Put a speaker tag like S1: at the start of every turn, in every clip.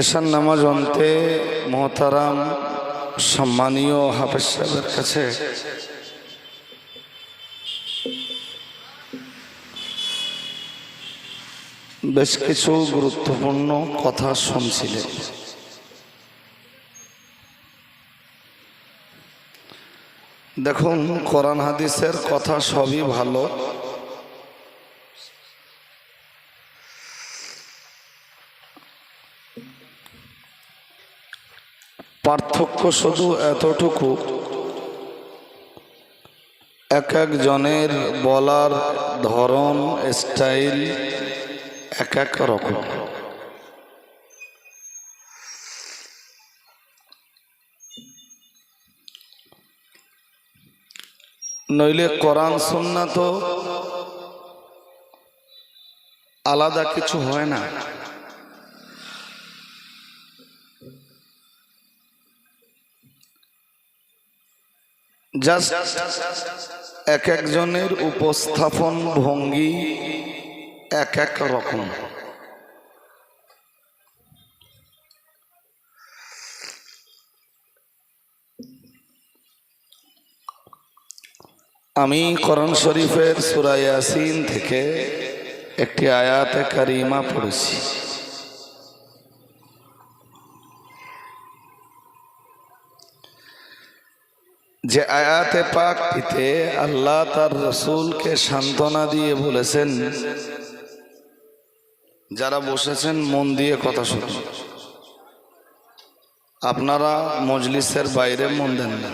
S1: এশার নামাজ অন্তে মোহতারাম সম্মানীয় হাফেজ সাহেবের কাছে বেশ কিছু গুরুত্বপূর্ণ কথা শুনছিলেন। দেখুন, কোরআন হাদিসের কথা সবই ভালো, পার্থক্য শুধু এতটুকু, এক একজনের বলার ধরন স্টাইল এক এক রকম। নইলে কোরআন সুন্নাহ তো আলাদা কিছু হয় না। জাস্ট এক একজনের উপস্থাপন ভঙ্গি এক এক রকম। আমি কোরআন শরীফের সূরা ইয়াসিন থেকে একটি আয়াতে কারিমা পড়েছি। যে আয়াতে পাকটিতে আল্লাহ তার রাসূলকে সান্ত্বনা দিয়ে বলেছেন, যারা বসেছেন মন দিয়ে কথা শুনুন, আপনারা মজলিসের বাইরে মন দেন না।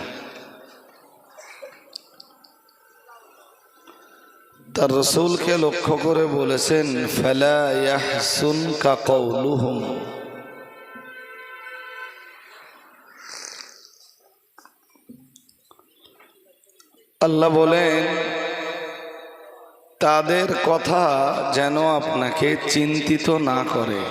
S1: তার রাসূলকে লক্ষ্য করে বলেছেন, ফালা ইয়াহসুনকা কাউলুহুম, আল্লাহ বলেন তাদের কথা যেন আপনাকে চিন্তিত না করে।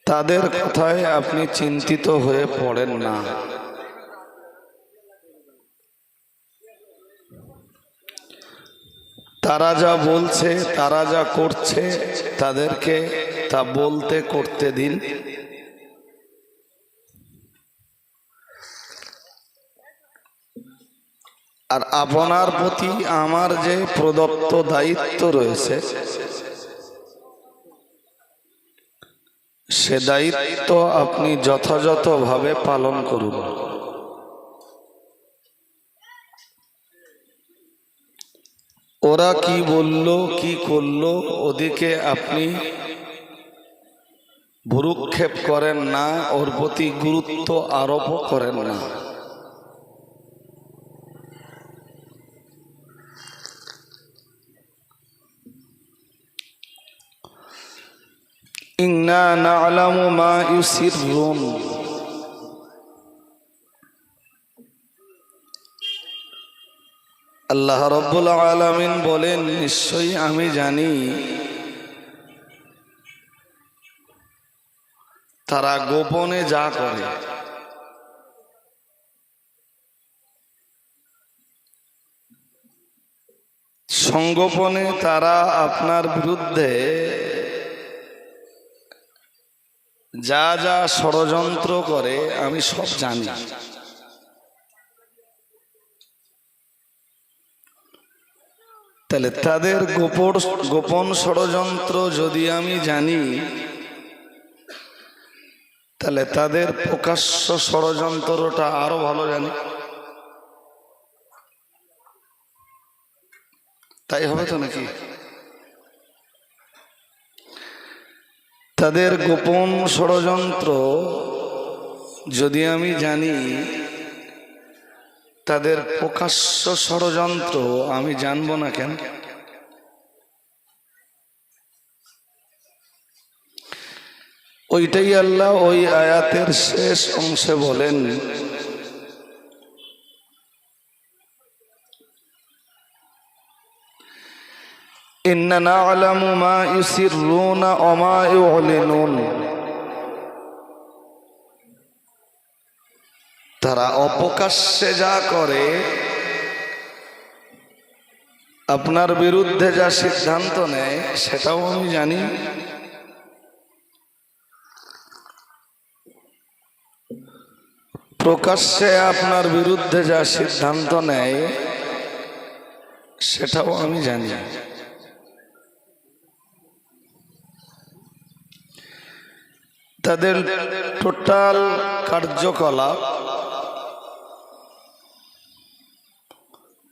S1: তাদের কথায় আপনি চিন্তিত হয়ে পড়েন না। তারা যা বলছে, তারা যা করছে, তাদেরকে তা বলতে করতে দিন। আর আপনার প্রতি আমার যে প্রদত্ত দায়িত্ব রয়েছে, সে দায়িত্ব আপনি যথাযথভাবে পালন করুন। ওরা কি বলল, কি করলো, ওদিকে আপনি ভ্রুক্ষেপ করেন না, ওর প্রতি গুরুত্ব আরোপ করেন না। ইন্না না'লামু মা ইউসিররুন, আল্লাহ রাব্বুল আলামিন বলেন, নিশ্চয়ই আমি জানি তারা গোপনে যা করে। সংগোপনে তারা আপনার বিরুদ্ধে যা যা ষড়যন্ত্র করে আমি সব জানি। তাহলে তাদের গোপন ষড়যন্ত্র যদি আমি জানি, তাহলে তাদের প্রকাশ্য ষড়যন্ত্রটা আরো ভালো জানি। তাই হবে তো নাকি? তাদের গোপন ষড়যন্ত্র যদি আমি জানি, তাদের প্রকাশ্য ষড়যন্ত্র আমি জানবো না কেন? ওইটাই আল্লাহ ওই আয়াতের শেষ অংশে বলেন, ইন্না না'লামু মা ইউসিররুনা ওয়া মা ইউ'লিনুন, তারা অপ্রকাশ্যে যা করে আপনার বিরুদ্ধে যা সিদ্ধান্ত নেয় সেটাও আমি জানি। প্রকাশ্যে আপনার বিরুদ্ধে যা সিদ্ধান্ত নেয় সেটাও আমি জানি। তাদের টোটাল কার্যকলাপ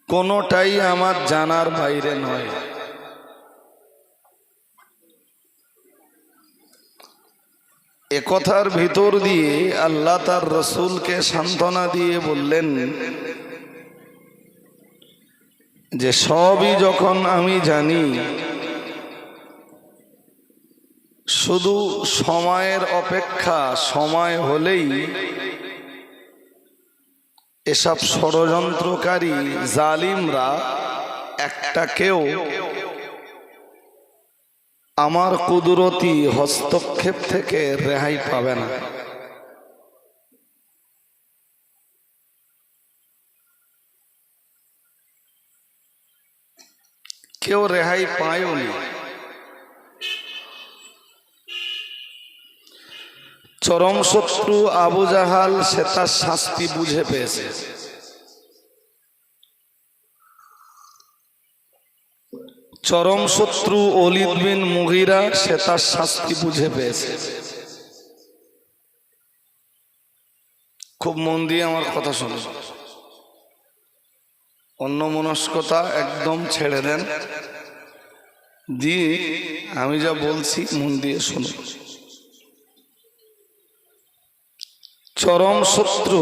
S1: কোনোটাই আমার জানার বাইরে নয়। একথার ভিতর দিয়ে আল্লাহ তার রসুলকে সান্ত্বনা দিয়ে বললেন যে সবই যখন আমি জানি, শুধু সময়ের অপেক্ষা, সময় হলেই এসব ষড়যন্ত্রকারী জালিমরা একটাকেও আমার কুদরতি হস্তক্ষেপ থেকে রেহাই পাবে না। কেউ রেহাই পায়নি। চরম শত্রু আবু জাহাল সে তার শাস্তি বুঝে পেয়েছে। চরম শত্রু ওলীদ বিন মুগীরা সে তার শাস্তি বুঝে পেয়েছে। খুব মন দিয়ে আমার কথা শুনুন, অন্যমনস্কতা একদম ছেড়ে দেন, দিয়ে আমি যা বলছি মন দিয়ে শুনুন। চরম শত্রু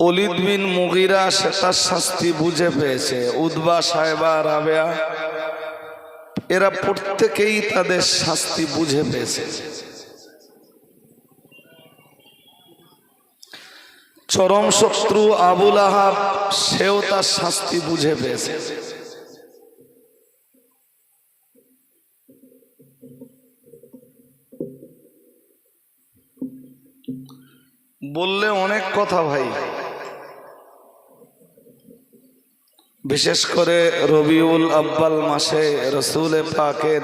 S1: ওলীদ বিন মুগীরা সে তার শাস্তি বুঝে পেয়েছে। উতবা, সায়বা, রাবেয়া এরা প্রত্যেকেই তাদের শাস্তি বুঝে পেয়েছে। চরম শত্রু আবু লাহাব সেও তার শাস্তি বুঝে পেয়েছে। বললে অনেক কথা ভাই, বিশেষ করে রবিউল আব্বাল মাসে রসুল পাকের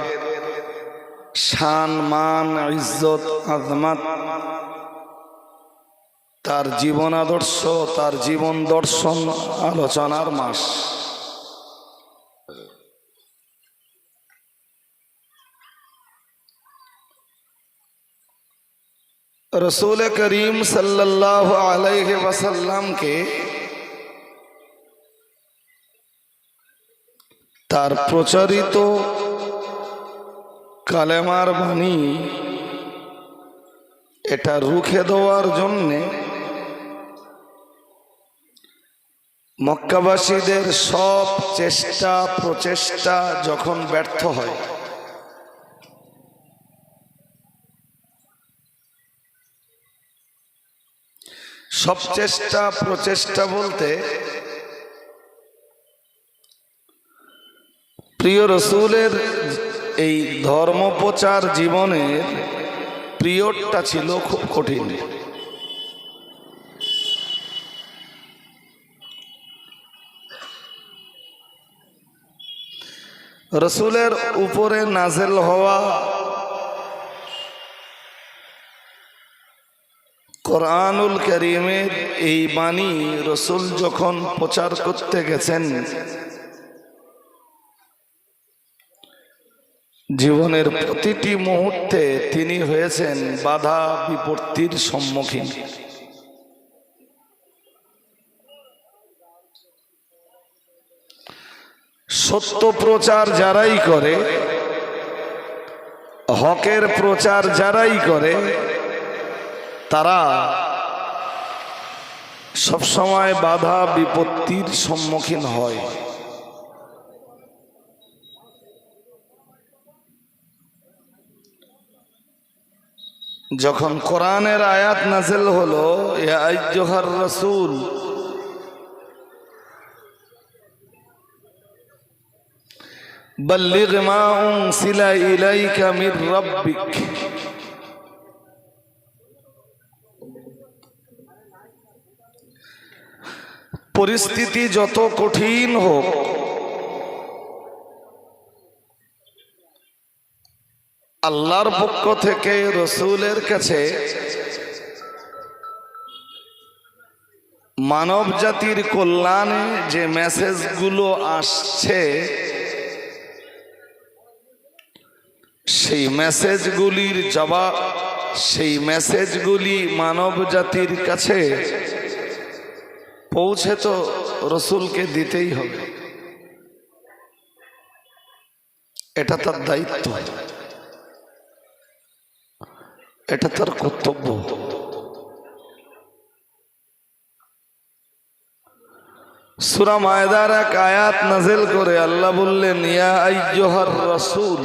S1: শান, মান, ইজ্জত, আজমত, তার জীবন আদর্শ, তার জীবন দর্শন আলোচনার মাস। রসুল করিম সাল্লাল্লাহু আলাইহি ওয়াসাল্লামকে তার প্রচারিত কালেমার বাণী এটা রুখে দেওয়ার জন্যে মক্কাবাসীদের সব চেষ্টা প্রচেষ্টা যখন ব্যর্থ হয়, সব চেষ্টা প্রচেষ্টা বলতে প্রিয় রসুলের এই ধর্মপ্রচার জীবনের পিরিয়ডটা ছিল খুব কঠিন। রসুলের উপরে নাজেল হওয়া কোরআনুল কারীমের এই বাণী রসুল যখন প্রচার করতে গেছেন, জীবনের প্রতিটি মুহূর্তে তিনি হয়েছেন বাধা বিপত্তির সম্মুখীন। সত্য প্রচার যারাই করে, হকের প্রচার যারাই করে, তারা সবসময় বাধা বিপত্তির সম্মুখীন হয়। যখন কোরআনের আয়াত নাযিল হলো, ইয়া আইয়ুহার রাসূল বাল্লিগ মা উনসিলা ইলাইকা মির রাব্বিক, পরিস্থিতি যত কঠিন হোক, আল্লাহর পক্ষ থেকে রসুলের কাছে মানব জাতির কল্যাণে যে মেসেজগুলো আসছে, সেই মেসেজগুলির জবাব, সেই মেসেজগুলি মানব জাতির কাছে পৌঁছে তো রসুলকে দিতেই হবে। এটা তার দায়িত্ব, এটা তার কর্তব্য। সূরা মায়দার এক আয়াত নাযিল করে আল্লাহ বললেন, ইয়া আইয়ুহার রাসূল,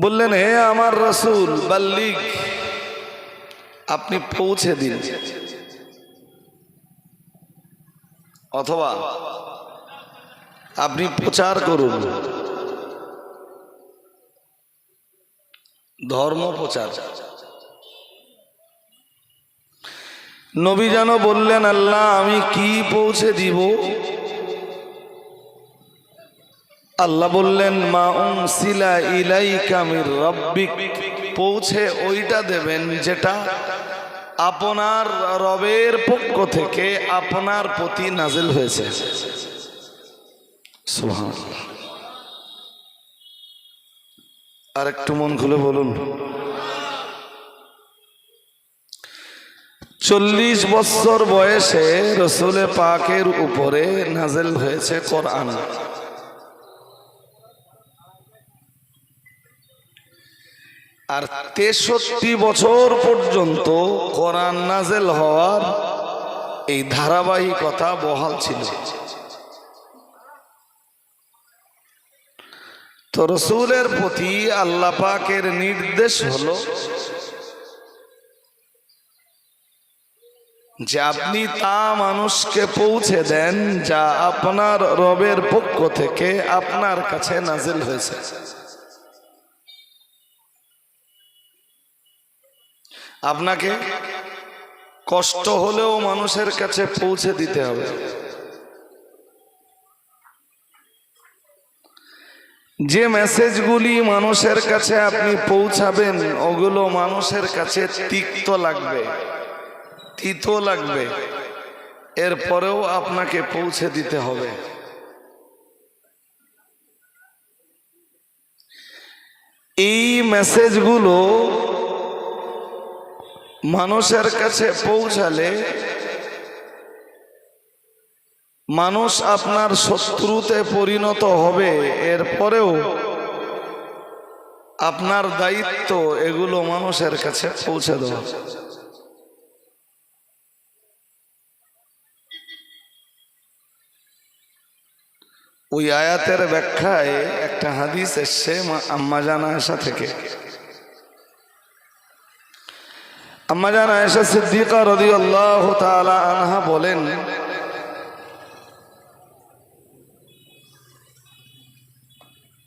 S1: বললেন হে আমার রাসূল, বাল্লিগ, আপনি পৌঁছে দিন, অথবা আপনি প্রচার করুন, ধর্ম প্রচার। নবী যেন বললেন, আল্লাহ আমি কি পৌঁছে দিব? আল্লাহ বললেন, মা উনসিলা ইলাইকা মির রাব্বিক, পৌঁছে ওইটা দেবেন যেটা আপনার রবের পক্ষ থেকে আপনার প্রতি নাজিল হয়েছে। সুবহানাল্লাহ। আর একটু মন খুলে বলুন। 40 বছর বয়সে রসুল পাকের উপরে নাজিল হয়েছে কোরআন। আর 63 বছর পর্যন্ত কোরআন নাজিল হওয়ার এই ধারাবাহিকতা বহাল ছিল। তো রসুলের প্রতি আল্লাহ পাকের নির্দেশ হলো যে আপনি তা মানুষকে পৌঁছে দেন যা আপনার রবের পক্ষ থেকে আপনার কাছে নাজিল হয়েছে। আপনাকে কষ্ট হলেও মানুষের কাছে পৌঁছে দিতে হবে। যে মেসেজগুলি মানুষের কাছে আপনি পৌঁছাবেন, ওগুলো মানুষের কাছে তিক্ত লাগবে, তিতো লাগবে, এরপরেও আপনাকে পৌঁছে দিতে হবে। এই মেসেজগুলো মানুষের কাছে পৌঁছালে মানুষ আপনার শত্রুতে পরিণত হবে, এরপরেও আপনার দায়িত্ব এগুলো মানুষের কাছে পৌঁছে দেওয়া। ওই আয়াতের ব্যাখ্যায় একটা হাদিস এসছে আম্মা জান আয়েশা থেকে। আম্মা জান আয়েশা সিদ্দিকা রাদিয়াল্লাহু তাআলা আনহা বলেন,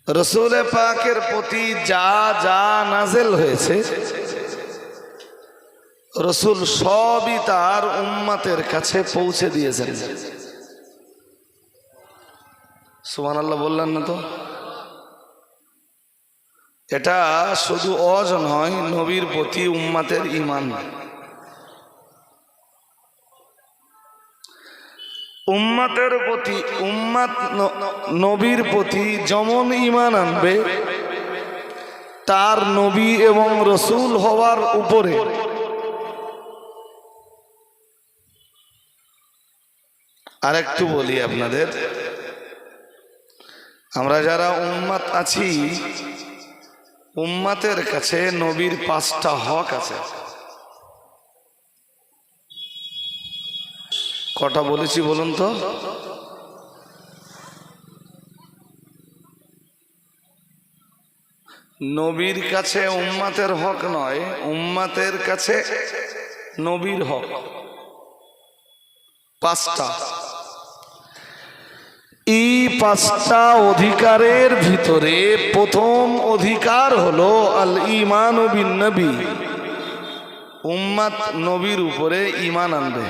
S1: রসুল পাকের প্রতি যা যা নাজিল হয়েছে রসুল সবই তার উম্মতের কাছে পৌঁছে দিয়েছেন। সুবহানাল্লাহ বললেন না তো? এটা শুধু ওয়াজ নয়, নবীর প্রতি উম্মতের ঈমান। উম্মতের প্রতি, উম্মত নবীর প্রতি যেমন ঈমান আনবে, তার নবী এবং রসূল হওয়ার উপরে আরেকটু বলি আপনাদের, আমরা যারা উম্মত আছি, উম্মতের কাছে নবীর 5টা হক আছে। কটা বলেছি বলুন তো? নবীর কাছে উম্মতের হক নয়, উম্মতের কাছে নবীর হক 5টা। এই 5টা অধিকারের ভিতরে প্রথম অধিকার হলো আল ঈমান বিন নবী, উম্মাত নবীর উপরে ঈমান আনবে।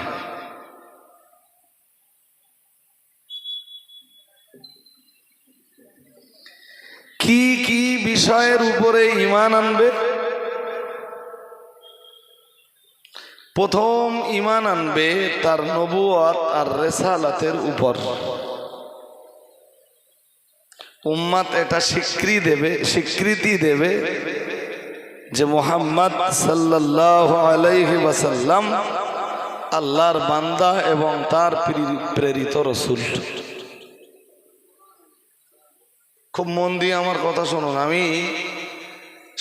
S1: কি কি বিষয়ের উপরে ঈমান আনবে? প্রথম ঈমান আনবে তার নবুয়ত আর রিসালাতের উপর। উম্মাত এটা স্বীকৃতি দেবে যে মুহাম্মদ সাল্লাল্লাহু আলাইহি ওয়াসাল্লাম আল্লাহর বান্দা এবং তার প্রেরিত রাসূল। খুব মন দিয়ে আমার কথা শুনুন, আমি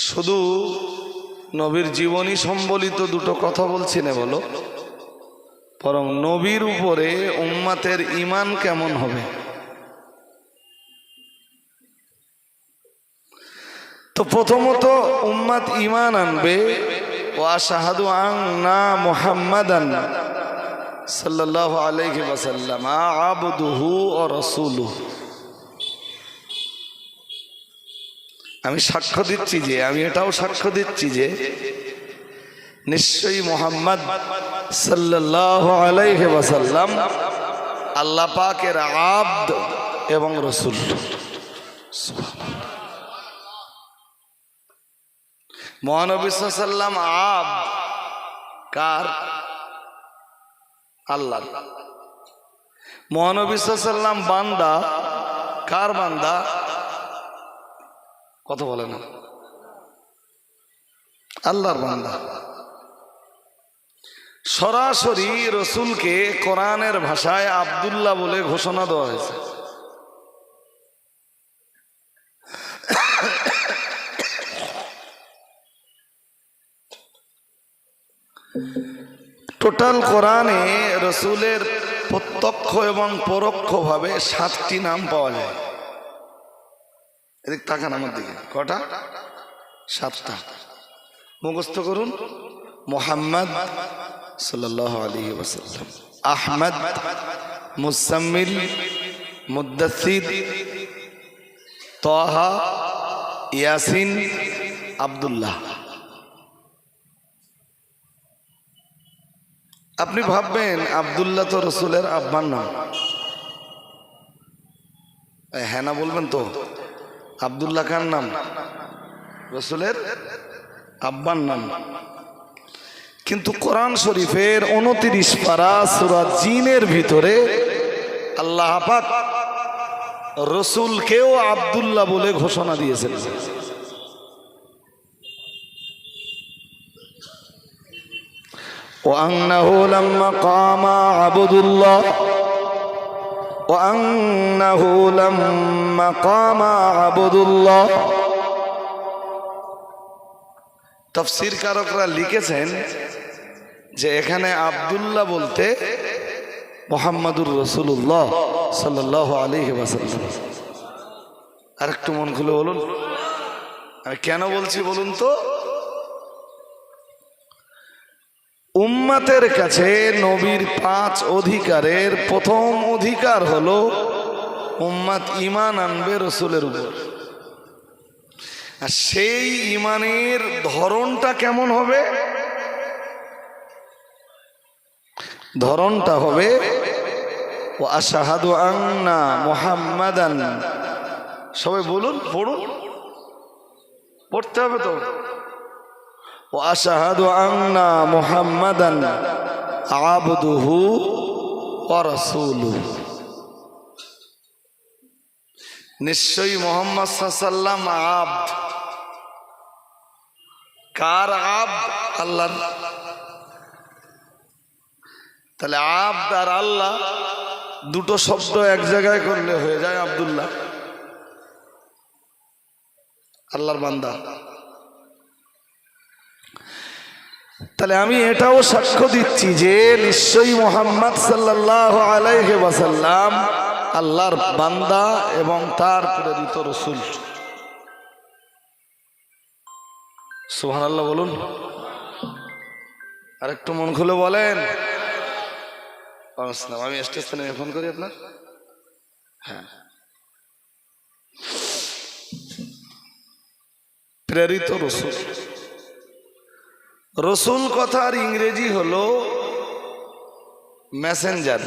S1: শুধু নবীর জীবনী সম্বলিত দুটো কথা বলছি না বলো, বরং নবীর উপরে উম্মাতের ঈমান কেমন হবে। তো প্রথমত উম্মাত ঈমান আনবে ওয়া আশহাদু আন্না মুহাম্মাদান সাল্লাল্লাহু আলাইহি ওয়াসাল্লাম আবদুহু ওয়া রাসূলুহু। আমি সাক্ষ্য দিচ্ছি যে, আমি এটাও সাক্ষ্য দিচ্ছি যে নিশ্চয়ই মুহাম্মদ সাল্লাল্লাহু আলাইহি ওয়াসাল্লাম আল্লাহ পাকের আবদ এবং রাসূল। মহানবী সাল্লাল্লাহু আলাইহি ওয়াসাল্লাম আবদ কার? আল্লাহর। মহানবী সাল্লাল্লাহু আলাইহি ওয়াসাল্লাম বান্দা কার? বান্দা। কথা বলে না, আল্লাহর বান্দা। সরাসরি রসুলকে কোরআনের ভাষায় আব্দুল্লাহ বলে ঘোষণা দেওয়া হয়েছে। টোটাল কোরআনে রসুলের প্রত্যক্ষ এবং পরোক্ষভাবে 7টি নাম পাওয়া যায়। এদিক তাকান আমার দিকে, কটা? 7টা। মুখস্থ করুন। মুহাম্মদ সাল্লাল্লাহু আলাইহি ওয়াসাল্লাম, আহমদ, মুজাম্মিল, মুদ্দাসসির, তাহা, ইয়াসিন, আব্দুল্লাহ। আপনি ভাববেন আব্দুল্লাহ তো রসুলের আব্বার নাম। হ্যাঁ না বলবেন তো? আব্দুল্লাহ কার নাম? রসুলের আব্বার নাম। কিন্তু কোরআন শরীফের 29 পারা সূরা জিনের ভিতরে আল্লাহ পাক রসুলকেও আব্দুল্লাহ বলে ঘোষণা দিয়েছেন। وأنه لما قام عبد الله وأنه لما قام عبد الله। তাফসীর কারকরা লিখেছেন যে এখানে আব্দুল্লাহ বলতে মুহাম্মাদুর রাসূলুল্লাহ সাল্লাল্লাহু আলাইহি ওয়াসাল্লাম। আর একটু মন খুলে বলুন, আমি কেন বলছি বলুন তো? উম্মাতের কাছে নবীর 5 অধিকারের প্রথম অধিকার হলো উম্মাত ঈমান আনবে রসুলের উপর। আর সেই ঈমানের ধরনটা কেমন হবে? ধরনটা হবে ওয়া আশহাদু আন্না মুহাম্মাদান। সবাই বলুন, পড়ুন, পড়তে হবে তো। ওয়া আশহাদু আন্না মুহাম্মাদান আবদুহু ওয়া রাসূলুহু। নিশ্চয়ই মুহাম্মদ সাল্লাল্লাহু আলাইহি ওয়াসাল্লাম আবদ। কার আবদ? আল্লাহর। তাহলে আবদ আর আল্লাহ দুটো শব্দ এক জায়গায় করলে হয়ে যায় আব্দুল্লাহ, আল্লাহর বান্দা। তাহলে আমি এটাও সাক্ষ্য দিচ্ছি যে নিশ্চয়ই মুহাম্মদ সাল্লাল্লাহু আলাইহি ওয়াসাল্লাম আল্লাহর বান্দা এবং তার প্রেরিত রাসূল। সুবহানাল্লাহ বলুন, আর একটু মন খুলে বলেন। আমি স্টেজ থেকে ফোন করি আপনার। হ্যাঁ, প্রেরিত রাসূল। রসুল কথার ইংরেজি হলো মেসেঞ্জার।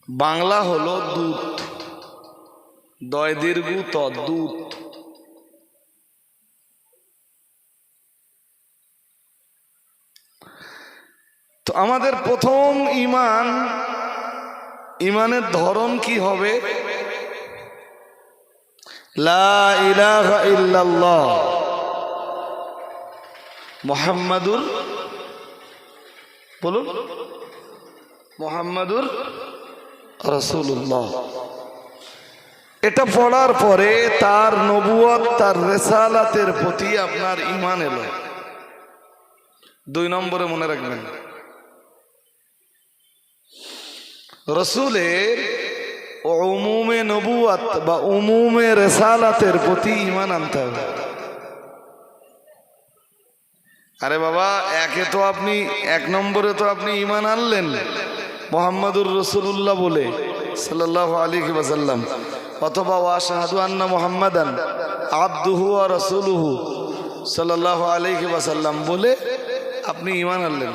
S1: বাংলা হলো দূত, দয় দীর্ঘ ত, দূত। তো আমাদের প্রথম ইমানের ধরন কি হবে? লা ইলাহা ইল্লাল্লাহ মুহাম্মাদুর, বলুন, মুহাম্মাদুর রাসূলুল্লাহ। এটা পড়ার পরে তার নবুয়ত, তার রিসালাতের প্রতি আপনার ঈমান এলো। 2 নম্বরে মনে রাখবেন, রসুলের উমুমে নবুয়ত বা উমুমে রিসালাতের প্রতি ঈমান আনতে হবে। আরে বাবা, এক নম্বরে তো আপনি ঈমান আনলেন মুহাম্মাদুর রাসূলুল্লাহ বলে সাল্লাল্লাহু আলাইহি ওয়াসাল্লাম, অথবা ওয়াশহাদু আন্না মুহাম্মাদান আবদুহু ওয়া রাসূলুহু সাল্লাল্লাহু আলাইহি ওয়াসাল্লাম বলে আপনি ঈমান আনলেন।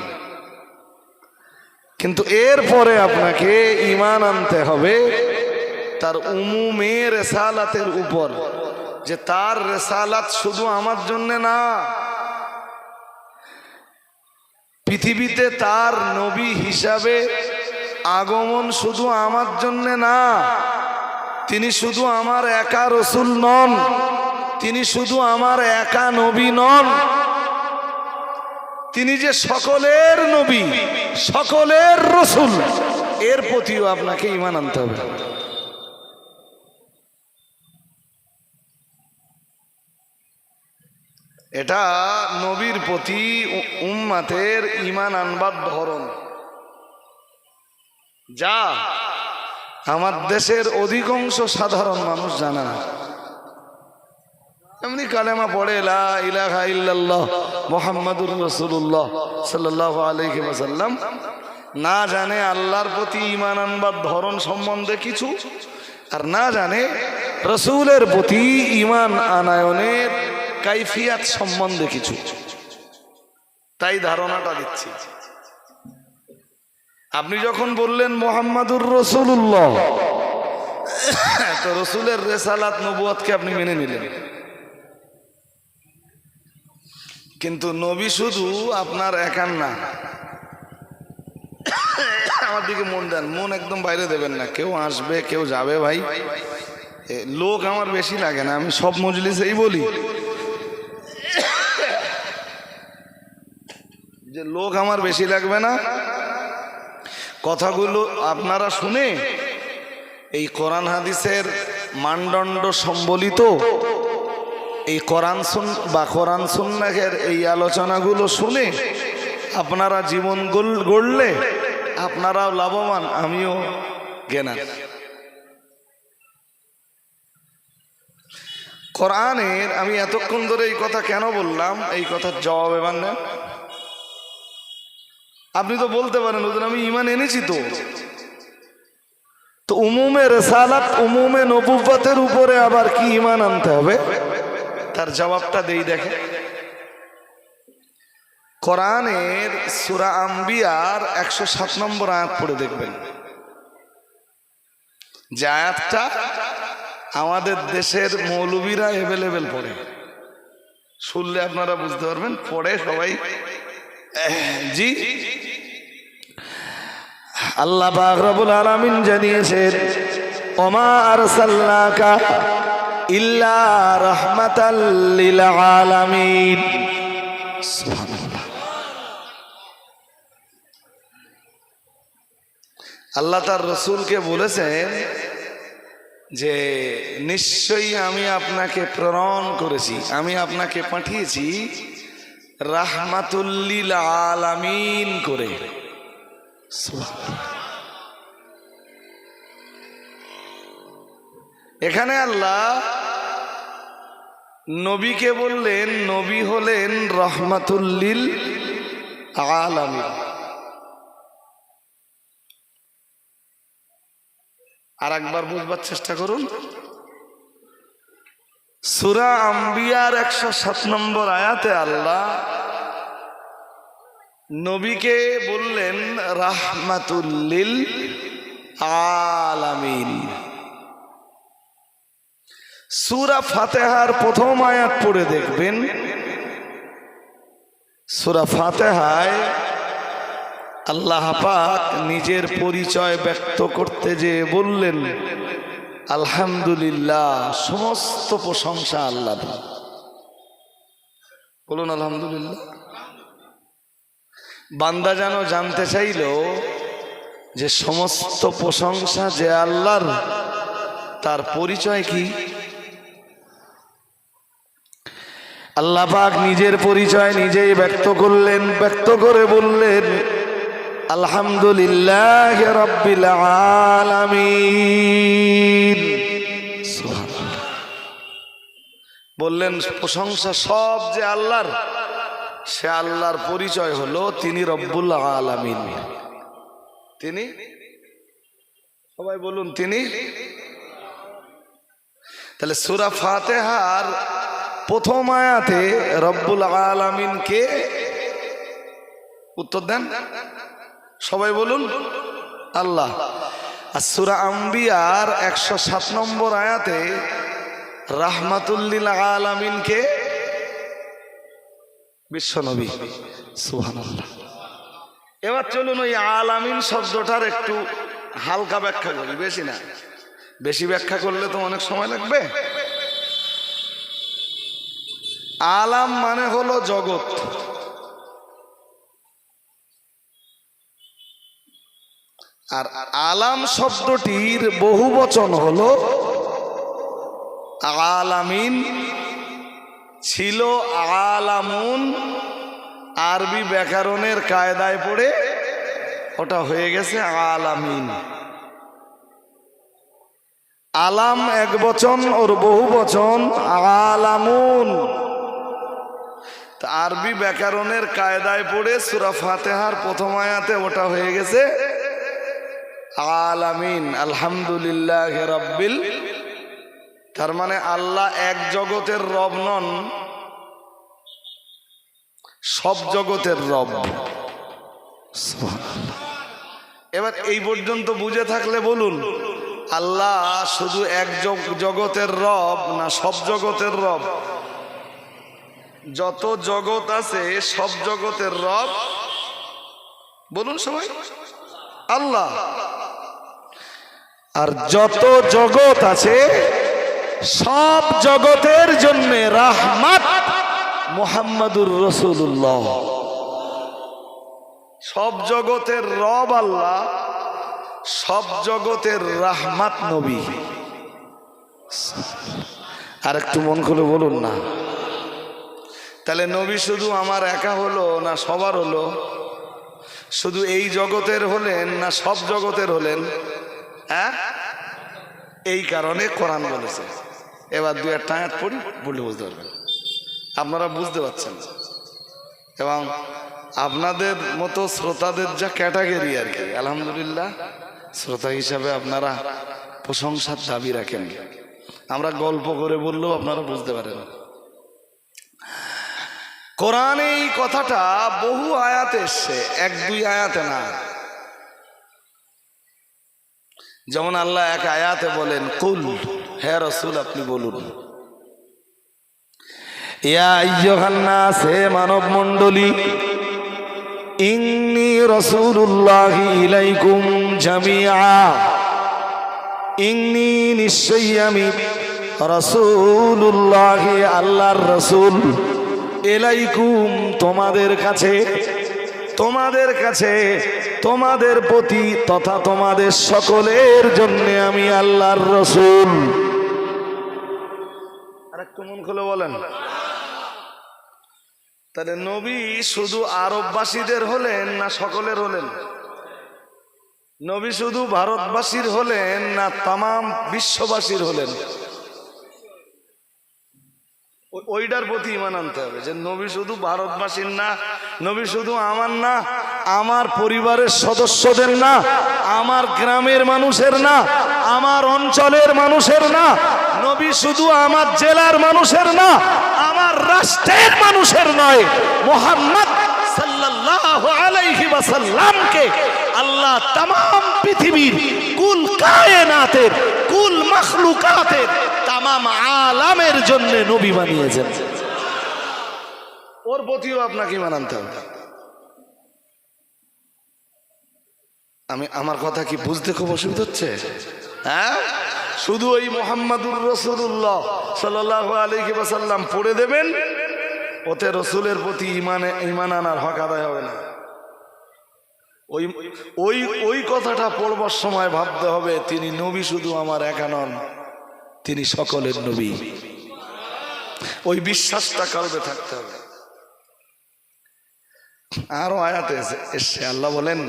S1: কিন্তু এরপরে আপনাকে ঈমান আনতে হবে তার উমুমে রিসালাতের উপর, যে তার রিসালাত শুধু আমার জন্য না, পৃথিবীতে তার নবী হিসাবে আগমন শুধু আমার জন্য না, তিনি শুধু আমার একা রসুল নন, তিনি শুধু আমার একা নবী নন, তিনি যে সকলের নবী, সকলের রসুল, এর প্রতিও আপনাকে ঈমান আনতে হবে। এটা নবীর প্রতি উম্মতের ঈমান আনবার ধরন, যা আমার দেশের অধিকাংশ সাধারণ মানুষ জানে না। এমনি কালেমা পড়ে লা ইলাহা ইল্লাল্লাহ মুহাম্মাদুর রাসূলুল্লাহ সাল্লাল্লাহু আলাইহি ওয়াসাল্লাম, না জানে আল্লাহর প্রতি ঈমান আনবার ধরন সম্বন্ধে কিছু, আর না জানে রসুলের প্রতি ঈমান আনায়নের কাইফিয়াত সম্বন্ধে কিছু। তাই ধারণাটা দিচ্ছি। আপনি যখন বললেন মুহাম্মাদুর রাসূলুল্লাহ, তো রসুলের রিসালাত নবুয়তকে আপনি মেনে নিলেন। কিন্তু নবী শুধু আপনার একার না। আমার দিকে মন দেন, মন একদম বাইরে দেবেন না। কেউ আসবে কেউ যাবে, ভাই লোক আমার বেশি লাগে না, আমি সব মজলিসেই বলি যে লোক আমার বেশি লাগবে না। কথাগুলো আপনারা শুনে এই কোরআন হাদিসের মানদণ্ড সম্বলিত এই কোরআন সুন্নাহের এই আলোচনাগুলো শুনে আপনারা জীবন গড়লে আপনারাও লাভবান, আমিও জ্ঞান। কোরআনের আমি এতক্ষণ ধরে এই কথা কেন বললাম, এই কথার জবাব এবার নেন। আপনি তো বলতে পারেন ওদের আমি ঈমান এনেছি, তো উমুমে রিসালাত, উমুমে নবুয়তের উপরে আবার কি ঈমান আনতে হবে, তার জবাবটা দেই। দেখে কোরআনের সূরা আম্বিয়ার 107 নম্বর আয়াত পড়ে দেখবেন, যে আয়াতটা আমাদের দেশের মৌলবীরা এভেলেবেল পড়ে। শুনলে আপনারা বুঝতে পারবেন, পড়ে সবাই। জি, আল্লাহ পাক রব্বুল আলামিন জানিয়েছেন, ওমা আরসালনাকা ইল্লা রাহমাতাল লিল আলামিন। সুবহানাল্লাহ। আল্লাহ তার রাসূলকে বলেছেন যে নিশ্চয়ই আমি আপনাকে প্রেরণ করেছি, আমি আপনাকে পাঠিয়েছি রাহমাতুল লিল আলামিন করে। এখানে আল্লাহ নবীকে বললেন, নবী হলেন রাহমাতুল লিল আলামিন। আর একবার বুঝবার চেষ্টা করুন। সূরা আম্বিয়ার 107 নম্বর আয়াতে আল্লাহ নবীকে বললেন রাহমাতুল লিল আলামিন। সূরা ফাতিহার প্রথম আয়াত পড়ে দেখবেন, সূরা ফাতিহায় আল্লাহ পাক নিজের পরিচয় ব্যক্ত করতে যে বললেন আলহামদুলিল্লাহ, সমস্ত প্রশংসা আল্লাহর। বলুন আলহামদুলিল্লাহ। বান্দা যেন জানতে চাইল যে সমস্ত প্রশংসা যে আল্লাহর, তার পরিচয় কি? আল্লাহ পাক নিজের পরিচয় নিজেই ব্যক্ত করলেন, ব্যক্ত করে বললেন আলহামদুলিল্লাহ রাব্বিল আলামিন। সুবহানাল্লাহ। বললেন প্রশংসা সব যে আল্লাহর, সে আল্লাহর পরিচয় হলো তিনি রব্বুল আলামিন। তিনি, সবাই বলুন তিনি। তাহলে সূরা ফাতিহার প্রথম আয়াতে রব্বুল আলামিন কে? উত্তর দেন সবাই, বলুন আল্লাহ। আর সূরা আম্বিয়ার 107 নম্বর আয়াতে রাহমাতুল লিল আলামিন কে? বিশ্বনবী। সুবহানাল্লাহ। এবার চলুন ওই আলামিন শব্দটার একটু হালকা ব্যাখ্যা করি, বেশি না। বেশি ব্যাখ্যা করলে তো অনেক সময় লাগবে। আলাম মানে হলো জগৎ, আর আলাম শব্দটির বহু বচন হলো আলামিন, ছিল আলামুন। আরবি ব্যাকরণের কায়দায় পড়ে ওটা হয়ে গেছে আলামিন। আলাম এক বচন, ওর বহু বচন আলামুন। তা আরবি ব্যাকরণের কায়দায় পড়ে সূরা ফাতিহার প্রথম আয়াতে ওটা হয়ে গেছে আলামিন। আলহামদুলিল্লাহ রাব্বিল, তার মানে আল্লাহ এক জগতের রব নন, সব জগতের রব। এবার এই পর্যন্ত বুঝে থাকলে বলুন আল্লাহ শুধু এক জগতের রব না সব জগতের রব? যত জগৎ আছে সব জগতের রব বলুন সবাই আল্লাহ। আর যত জগৎ আছে সব জগতের জন্য রাহমাত মুহাম্মাদুর রাসূলুল্লাহ। সব জগতের রব আল্লাহ, সব জগতের রাহমাত নবী। আর একটু মন খুলে বলুন না। তাহলে নবী শুধু আমার একা হলো না সবার হলো? শুধু এই জগতের হলেন না সব জগতের হলেন? হ্যাঁ, এই কারণে কোরআন বলেছে। এবার দু একটা আয়াত পড়ি, বলে বুঝতে পারবেন, আপনারা বুঝতে পারছেন। এবং আপনাদের মতো শ্রোতাদের যা ক্যাটাগরি আর কি, আলহামদুলিল্লাহ শ্রোতা হিসাবে আপনারা প্রশংসার দাবি রাখেন। আমরা গল্প করে বললেও আপনারা বুঝতে পারেন। কোরআনে এই কথাটা বহু আয়াতে এসছে, এক দুই আয়াতে না। যেমন আল্লাহ এক আয়াতে বলেন কুল, হে রাসূল আপনি বলুন, ইয়া আইয়ুহান নাস, হে মানব মণ্ডলী, ইন্নী রাসূলুল্লাহি ইলাইকুম জামিআ, ইন্নী নিশ্চয়ই আমি রাসূলুল্লাহি আল্লাহর রাসূল, ইলাইকুম তোমাদের কাছে, তোমাদের কাছে, তোমাদের প্রতি তথা তোমাদের সকলের জন্য আমি আল্লাহর রাসূল। আর একটু মন খুলে বলেন। তাহলে নবী শুধু আরববাসীদের হলেন না সকলের হলেন? নবী শুধু ভারতবাসীর হলেন না তামাম বিশ্ববাসীর হলেন? ওইটার প্রতি ঈমান আনতে হবে যে নবী শুধু ভারতবাসীর না, নবী শুধু আমার না, আমার পরিবারের সদস্যদের না, আমার গ্রামের মানুষের না, আমার অঞ্চলের মানুষের না, নবী শুধু আমার জেলার মানুষের না, আমার রাষ্ট্রের মানুষের নয়, মুহাম্মদ সাল্লাল্লাহু আলাইহি ওয়াসাল্লামকে আল্লাহ तमाम পৃথিবীর কুল কায়নাতের, কুল মাখলুকাতের, तमाम আলামের জন্য নবী বানিয়েছেন। ওর প্রতিও আপনাকে মানতে হবে। আমার কথা কি বুঝতে খুব অসুবিধা হচ্ছে? হ্যাঁ, শুধু ওই মুহাম্মাদুর রাসূলুল্লাহ সাল্লাল্লাহু আলাইহি ওয়াসাল্লাম পড়ে দেবেন, ওতে রসুলের প্রতি ঈমান আনার হক আদায় হবে না। ওই ওই ওই কথাটা পড়বার সময় ভাবতে হবে তিনি নবী শুধু আমার একা নন, তিনি সকলের নবী। ওই বিশ্বাসটা কালবে থাকতে হবে। আরো আয়াতে এসে আল্লাহ বলেন,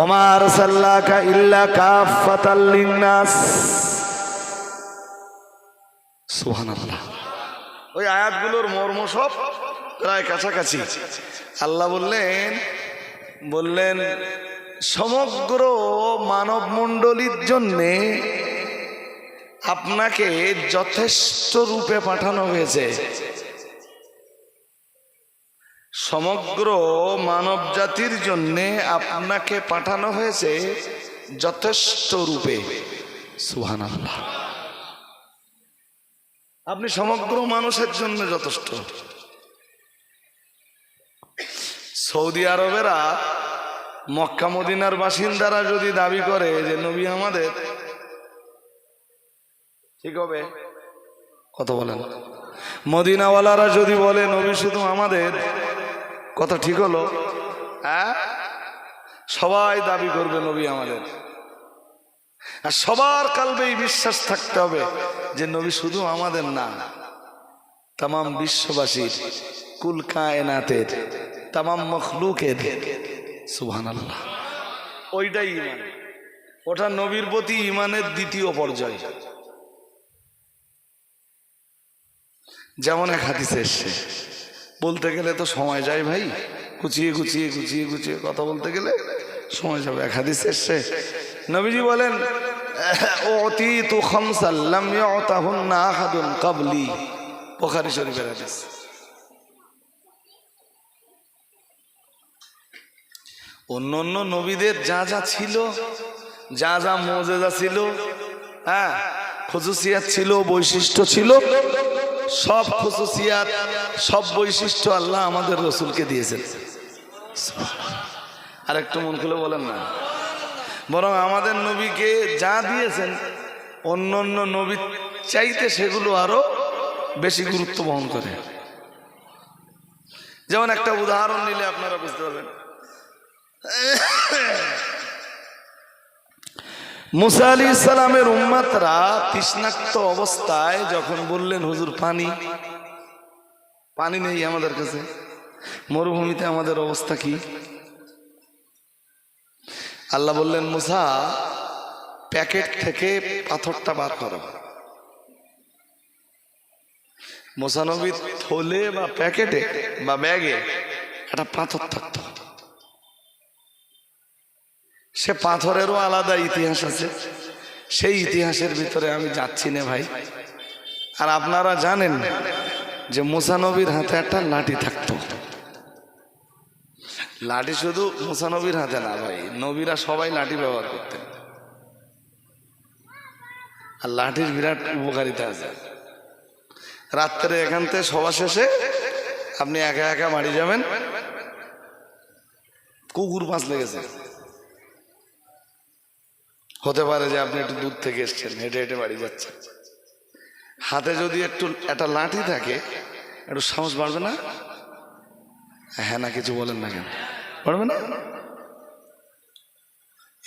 S1: ওমা আরসালনাকা ইল্লা কাফাতাল লিন্নাস। সুবহানাল্লাহ। ওই আয়াতগুলোর মর্ম সব প্রায় কাছাকাছি। আল্লাহ বললেন সমগ্র মানব মণ্ডলীর জন্যে আপনাকে যথেষ্ট রূপে পাঠানো হয়েছে। সমগ্র মানব জাতির জন্যে আপনাকে পাঠানো হয়েছে যথেষ্ট রূপে। সুবহানাল্লাহ। আপনি সমগ্র মানুষের জন্য যথেষ্ট। সৌদি আরবেরা, মক্কা মদিনার বাসিন্দারা যদি দাবি করে যে নবী আমাদের, ঠিক হবে? কথা বলেন। মদিনাওয়ালারা যদি বলে নবী শুধু আমাদের, কথা ঠিক হলো? হ্যাঁ, সবাই দাবি করবে নবী আমাদের। আর সবার কালবেই বিশ্বাস থাকতে হবে যে নবী শুধু আমাদের না, तमाम বিশ্ববাসীর, কুল কায়নাতের, तमाम মখলুকের। সুবহানাল্লাহ। ওইটাই ঈমান। ওটা নবীর প্রতি ঈমানের দ্বিতীয় পর্যায়। যেমন এক হাদিসে এসছে, বলতে গেলে তো সময় যায় ভাই, গুছিয়ে গুছিয়ে গুছিয়ে গুছিয়ে কথা বলতে গেলে সময় যাবে। এক হাদিসে এসছে, নবীজি বলেন, উতিতু খামসান লাম ইউতাহুন্না আহাদুন ক্বাবলি। বুখারী শরীফের হাদিস। অন্যান্য নবীদের যা যা ছিল, যা যা মুজিজা ছিল, হ্যাঁ, খুসুসিয়াত ছিল, বৈশিষ্ট্য ছিল, সব খুসুসিয়াত, সব বৈশিষ্ট্য আল্লাহ আমাদের রসুলকে দিয়েছেন। আর একটু মন খুলে বলেন না। বরং আমাদের নবীকে যা দিয়েছেন অন্য অন্য নবী চাইতে সেগুলো আরো বেশি গুরুত্ব বহন করে। যেমন একটা উদাহরণ নিলে আপনারা বুঝতে পারবেন। মুসা আলাইহিস সালামের উম্মতরা তৃষ্ণার্ত অবস্থায় যখন বললেন, হুজুর পানি নেই আমাদের কাছে, মরুভূমিতে আমাদের অবস্থা কি? আল্লাহ বললেন, মুসা প্যাকেট থেকে পাথরটা বার করো। মুসা নবীর থলে বা প্যাকেটে বা ব্যাগে একটা পাথর থাকতো। সে পাথরেরও আলাদা ইতিহাস আছে, সেই ইতিহাসের ভিতরে আমি যাচ্ছি না ভাই। আর আপনারা জানেন যে মুসা নবীর হাতে একটা লাঠি থাকতো। লাঠি শুধু মুসা নবীর হাতে না ভাই, নবীরা সবাই লাঠি ব্যবহার করতেন। আর লাঠির বিরাট উপকারিতা আছে। রাত্রে এখান থেকে সভা শেষে আপনি একা একা বাড়ি যাবেন, কুকুর পাঁচ লেগেছে, হতে পারে যে আপনি একটু দূর থেকে এসছেন, হেঁটে হেঁটে বাড়ি যাচ্ছেন, হাতে যদি একটু একটা লাঠি থাকে একটু সাহস বাড়বে না? হ্যাঁ না কিছু বলেন না কেন? বাড়বে না?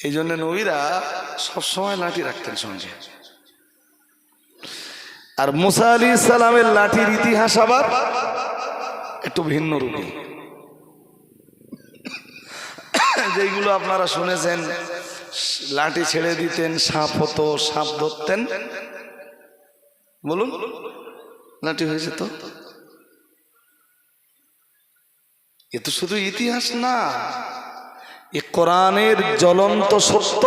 S1: এই জন্য নবীরা সবসময় লাঠি রাখতেন সঙ্গে। আর মুসা আলাইহিস সালামের লাঠির ইতিহাস আবার একটু ভিন্ন রূপে। যেগুলো আপনারা শুনেছেন, লাঠি ছেড়ে দিতেন, সাপ হতো, সাপ ধরতেন, বলুন লাঠি হয়েছে তো। এ তো শুধু ইতিহাস না, এ কোরআনের জ্বলন্ত সত্য।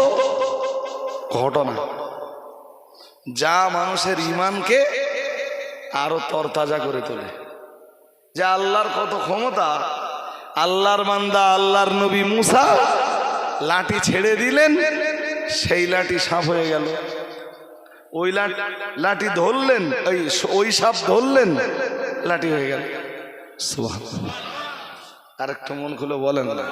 S1: ঘটনা, যা মানুষের ঈমানকে আরো তরতাজা করে তোলে। যে আল্লাহর কত ক্ষমতা। আল্লাহর বান্দা আল্লাহর নবী মুসা লাঠি ছেড়ে দিলেন, সেই লাঠি সাপ হয়ে গেল। ওই লাঠি ধরলেন, ওই সাপ ধরলেন, লাঠি হয়ে গেল। সুবহানাল্লাহ। আরেকটু মন খুলে বলেন না।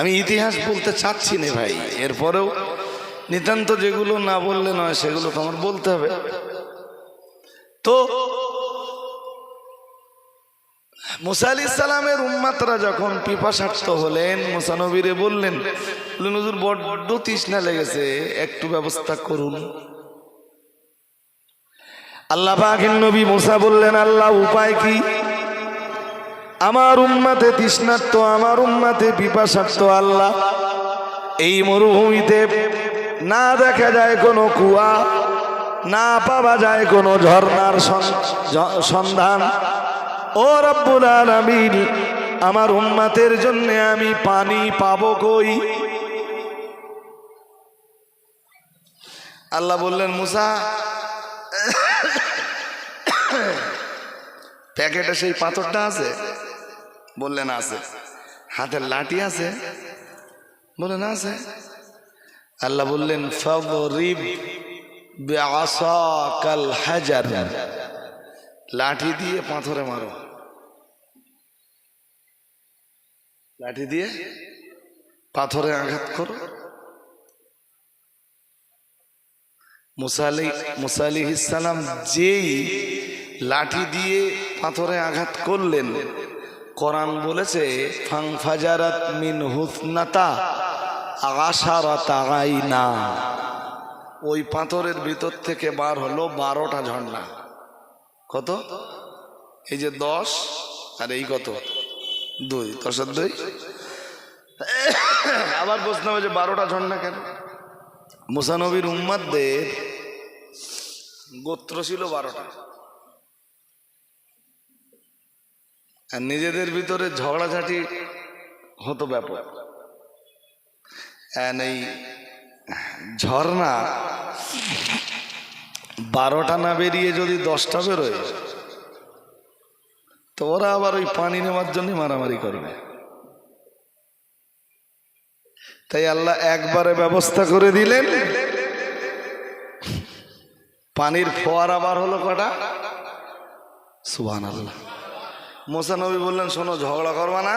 S1: আমি ইতিহাস বলতে চাচ্ছি না ভাই, এরপরেও নিতান্ত যেগুলো না বললে নয় সেগুলো তো আমার বলতে হবে। তো মুসা আলাইহিস সালামের উম্মতরা যখন পিপাসার্থ হলেন, মুসা নবীরে বললেন, হুজুর বড্ড তৃষ্ণা লেগেছে, একটু ব্যবস্থা করুন। আল্লাহ পাকের নবী মুসা বললেন, আল্লাহ উপায় কি? আমার উম্মতে তৃষ্ণার্ত, আমার উম্মতে পিপাসার্ত আল্লাহ। এই মরুভূমিতে না দেখা যায় কোনো কুয়া, না পাওয়া যায় কোনো ঝর্ণার সন্ধান। ও রব্বুল আলামিন, আমার উম্মতের জন্য আমি পানি পাবো কই? আল্লাহ বললেন, মুসা প্যাকেটে সেই পাথরটা আছে? বললেন আছে। হাতের লাঠি আছে? বললেন আছে। আল্লাহ বললেন, ফাদরিব বিআসাকাল হাজার, লাঠি দিয়ে পাথরে মারো। লাঠি দিয়ে পাথরে আঘাত করো। মুসা আলাইহিস সালাম যেই লাঠি দিয়ে পাথরে আঘাত করলেন, কোরআন বলেছে ফাংফাজারাত মিন হুসনাতা আশারাতা আইনা, ওই পাথরের ভিতর থেকে বার হলো 12টা ঝর্ণা। কত? এই যে 10 আর এই কত 2, 10 আর 2। আবার প্রশ্ন হবে যে 12টা ঝর্ণা কেন? মুসা নবীর উম্মতদের গোত্র ছিল 12টা, আর নিজেদের ভিতরে ঝগড়াঝাটি হতো ব্যাপক। এই ঝর্ণা 12টা না বেরিয়ে যদি 10টা বেরোয়, তো ওরা আবার ওই পানি নেওয়ার জন্য মারামারি করবে। তাই আল্লাহ একবারে ব্যবস্থা করে দিলেন, পানির ফোয়ারা বার হলো কটা? সুবহানাল্লাহ। মুসা নবী বললেন, শোনো, ঝগড়া করবা না,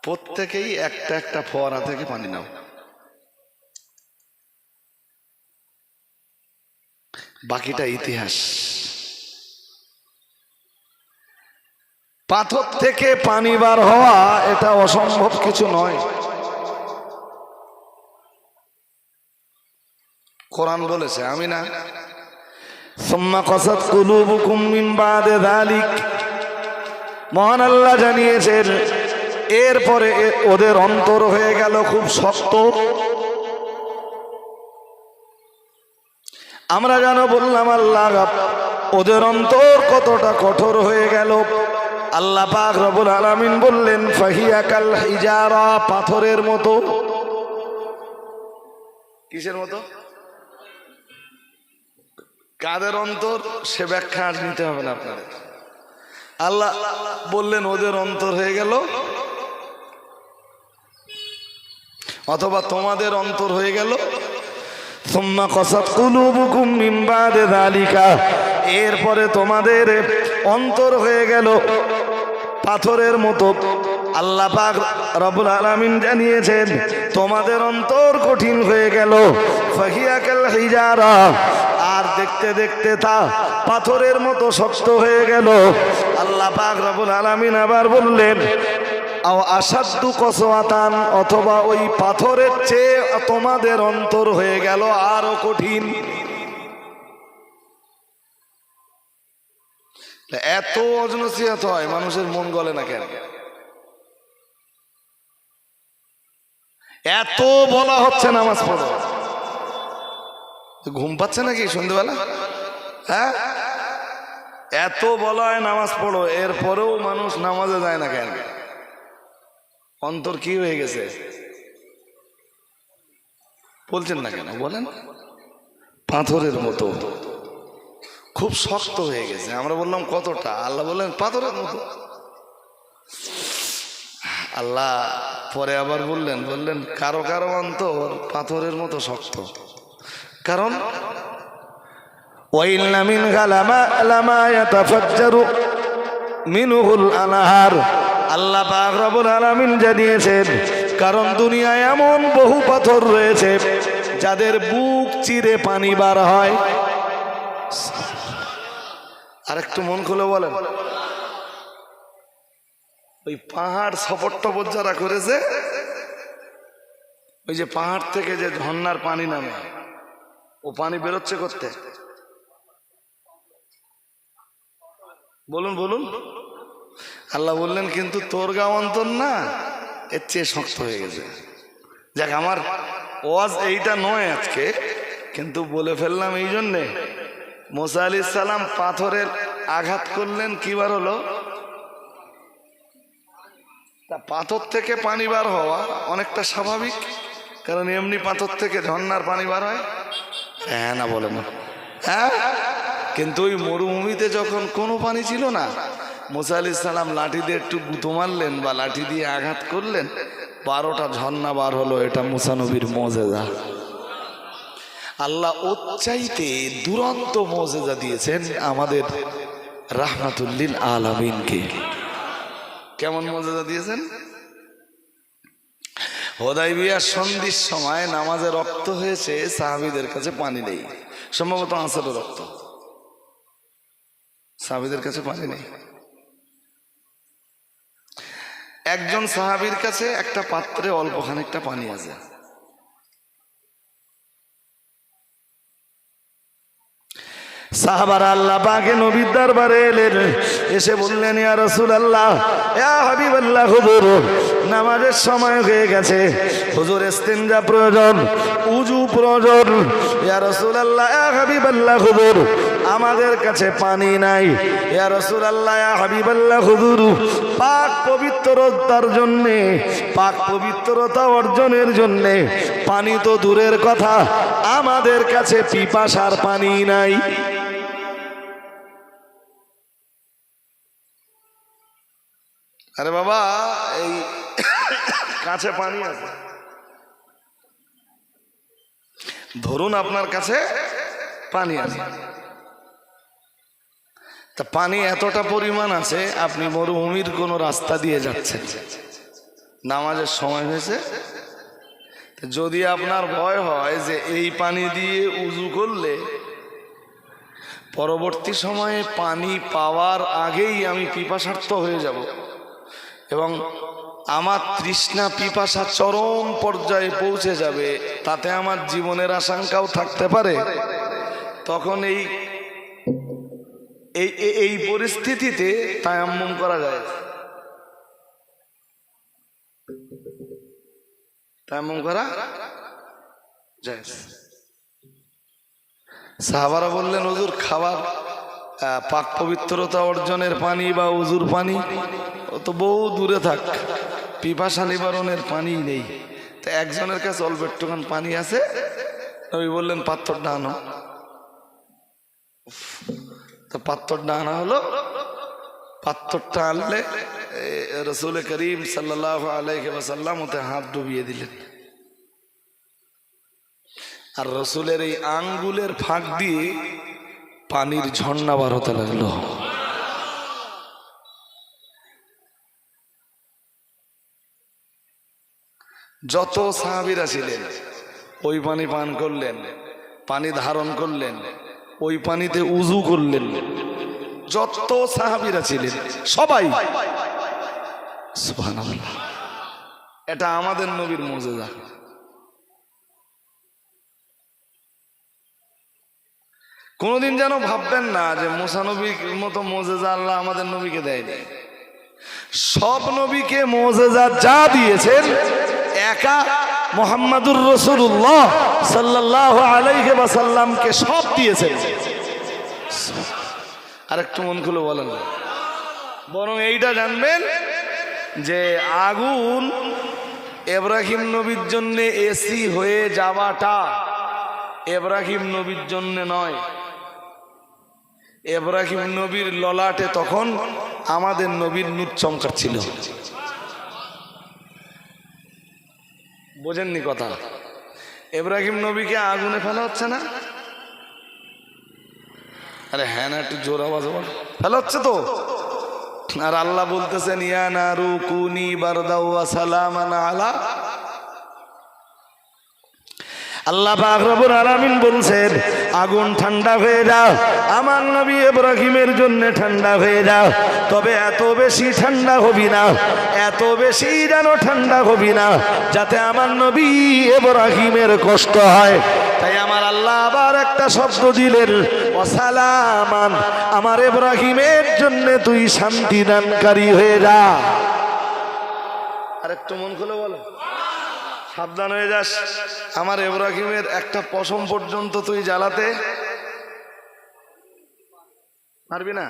S1: প্রত্যেকেই একটা একটা ফোয়ারা থেকে পানি নাও। বাকিটা ইতিহাস। পাথর থেকে পানি বার হওয়া এটা অসম্ভব কিছু নয়। কোরআন বলেছে, আমি না। সুম্মা কাসাত কুলুবুকুম মিন বাদে যালিক, মহান আল্লাহ জানিয়েছেন, এরপরে ওদের অন্তর হয়ে গেল খুব শক্ত। আমরা যেন বললাম আল্লাহ, ওদের অন্তর কতটা কঠোর হয়ে গেল। আল্লাহ পাক রব্বুল আলামিন বললেন, ফাহিয়া কাল হিজারা, পাথরের মতো। কিসের মতো? কাদের অন্তর সে ব্যাখ্যা আর নিতে হবে না আপনাদের। আল্লাহ বললেন ওদের অন্তর হয়ে গেল, অথবা তোমাদের অন্তর হয়ে গেল। সুম্মা কাসাত কুলুবুকুম মিন বাদে যালিকা, এরপরে তোমাদের অন্তর হয়ে গেল পাথরের মতো। আল্লাহ পাক রব্বুল আলামিন জানিয়েছেন, তোমাদের অন্তর কঠিন হয়ে গেল। ফাহিয়া কাল হিজারা, আর দেখতে দেখতে তা পাথরের মতো শক্ত হয়ে গেল। আল্লাহ পাক রব্বুল আলামিন আবার বললেন, আসাদ্দু কসওয়াতান, অথবা ওই পাথরের চেয়ে তোমাদের অন্তর হয়ে গেল আরো কঠিন। এত অজনসিয়াত হয়, মানুষের মন গলে না কেন? এত বলা হচ্ছে নামাজ পড়ো, ঘুম পাচ্ছে নাকি সন্ধ্যেবেলা? হ্যাঁ, এত বলা হয় নামাজ পড়ো, এরপরেও মানুষ নামাজে যায় না কেন? অন্তর কি হয়ে গেছে বলছেন না কেন বলেন? পাথরের মতো খুব শক্ত হয়ে গেছে। আমরা বললাম কতটা? আল্লাহ বললেন পাথরের মতো। আল্লাহ পরে আবার বললেন কারো কারো অন্তর পাথরের মতো শক্ত। কারণ ওয়াইন্না মিনহা লামা ইয়াতাফাজ্জারু মিনহুল আনহার, আল্লাহ পাক রব্বুল আলামিন জানিয়েছেন কারণ দুনিয়ায় এমন বহু পাথর রয়েছে যাদের বুক চিরে পানি বার হয়। আর একটু মন খুলে বলেন, ওই পাহাড় সফর টপর যারা করেছে, ওই যে পাহাড় থেকে যে ঝর্ণার পানি নামে, ও পানি বেরোচ্ছে করতে, বলুন বলুন। আল্লাহ বললেন কিন্তু তোর গাঁও অন্তর না, এর চেয়ে শক্ত হয়ে গেছে। যাক, আমার ওয়াজ এইটা নয় আজকে, কিন্তু বলে ফেললাম এই জন্যে। মুসা আলাইহিস সালাম পাথরের আঘাত করলেন, কি বার হলো? তা পাথর থেকে পানি বার হওয়া অনেকটা স্বাভাবিক, কারণ এমনি পাথর থেকে ঝর্ণার পানি বার হয়। হ্যাঁ না বলে না? হ্যাঁ। কিন্তু ওই মরুভূমিতে যখন কোনো পানি ছিল না, মুসা আলাইহিস সালাম লাঠি দিয়ে একটু গুঁতো মারলেন বা লাঠি দিয়ে আঘাত করলেন, 12টা ঝর্ণা বার হলো। এটা মুসা নবীর মুজিজা। আল্লাহ ওর চাইতে দুরন্ত মুজিজা দিয়েছেন আমাদের রাহমাতুল লিল আলামিনকে। কেমন মুজিজা দিয়েছেন? হুদায়বিয়ার সন্ধির সময় নামাজে রক্ত হয়েছে, সাহাবীদের কাছে পানি নেই, সম্ভবত আসরের রক্ত, সাহাবীদের কাছে পানি নেই। একজন সাহাবীর কাছে একটা পাত্রে অল্প খানিকটা পানি আছে। সাহাবারা আল্লাহ পাকে নবীর দরবারে এলেন, এসে বললেন ইয়া রাসূলুল্লাহ, ইয়া হাবিবাল্লাহ, হুজুর নামাজের সময় হয়ে গেছে, হুজুর ইস্তিনজা প্রয়োজন, উযু প্রয়োজন। ইয়া রাসূলুল্লাহ, ইয়া হাবিবাল্লাহ, হুজুর আমাদের কাছে পানি নাই। ইয়া রাসূলুল্লাহ, ইয়া হাবিবাল্লাহ, হুজুর পাক পবিত্রতার জন্যে, পাক পবিত্রতা অর্জনের জন্যে পানি তো দূরের কথা, আমাদের কাছে পিপাসার পানি নাই। আরে বাবা, এই কাছে পানি আছে, ধরুন আপনার কাছে পানি আছে, তা পানি এতটা পরিমাণ আছে, আপনি মরুভূমির কোনো রাস্তা দিয়ে যাচ্ছেন, নামাজের সময় হয়েছে, যদি আপনার ভয় হয় যে এই পানি দিয়ে উযু করলে পরবর্তী সময়ে পানি পাওয়ার আগেই আমি পিপাসার্ত হয়ে যাব এবং আমার তৃষ্ণা পিপাসা চরম পর্যায়ে পৌঁছে যাবে, তাতে আমার জীবনের আশঙ্কাও থাকতে পারে, তখন এই পরিস্থিতিতে তায়াম্মুম করা যায়। তায়াম্মুম করা যায়। সাহাবারা বললেন হুজুর খাবার পাক পবিত্রতা অর্জনের পানি বা উজুর পানি ও তো বহু দূরে থাক, পিপাসা নিবারণের পানি নেই। তো একজনের কাছে অল্প একটুখান পানি আছে, নবী বললেন পাত্রটা আনো। তো পাত্রটা আনা হলো। পাত্রটা আনলে রাসূল করিম সাল্লাল্লাহু আলাইহি ওয়াসাল্লাম ওতে হাত ডুবিয়ে দিলেন, আর রসুলের এই আঙ্গুলের ফাঁক দিয়ে পানির ঝর্ণা বার হতে লাগলো। যত সাহাবীরা ছিলেন ওই পানি পান করলেন, পানি ধারণ করলেন, ওই পানিতে উযু করলেন। যত সাহাবীরা ছিলেন সবাই, সুবহানাল্লাহ। এটা আমাদের নবীর মুজিজা। কোনদিন যেন ভাববেন না যে মুসা নবীর মতো মুজিজা আল্লাহ আমাদের নবীকে দেয়নি। সব নবীকে মুজিজা যা দিয়েছেন, একা মুহাম্মাদুর রাসূলুল্লাহ সাল্লাল্লাহু আলাইহি ওয়াসাল্লামকে সব দিয়েছেন। আর একটু মন খুলে বলেন না, বরং এইটা জানবেন যে আগুন ইব্রাহিম নবীর জন্য এসি হয়ে যাওয়াটা ইব্রাহিম নবীর জন্য নয়। ইব্রাহিম নবীর ললাটে তখন আমাদের নবীর নূর চমকাচ্ছিল। বোঝেননি কথা? ইব্রাহিম নবীকে আগুনে ফেলা হচ্ছে না? আরে হ্যাঁ না, একটু জোর আওয়াজ বল। ফেলা হচ্ছে তো। আর আল্লাহ বলতেছেন ইয়া নারু কুনি বারদাও ওয়া সালামান আলা, আল্লাহ পাক রব্বুল আলামিন বলছেন আগুন ঠান্ডা হয়ে যাও, আমার নবী ইব্রাহিমের জন্য ঠান্ডা হয়ে যাও। তবে এত বেশি ঠান্ডা হবি না, এত বেশি যেন ঠান্ডা হবি না যাতে আমার নবী ইব্রাহিমের কষ্ট হয়। তাই আমার আল্লাহ আবার একটা শব্দ দিলেন ওয়াসালামান, আমার ইব্রাহিমের জন্য তুই শান্তি দানকারী হয়ে যা। আর একটু মন খুলে বলো, সাবধান হয়ে যাস, আমার ইব্রাহিমের একটা পশম পর্যন্ত তুই জ্বালাতে পারবি না।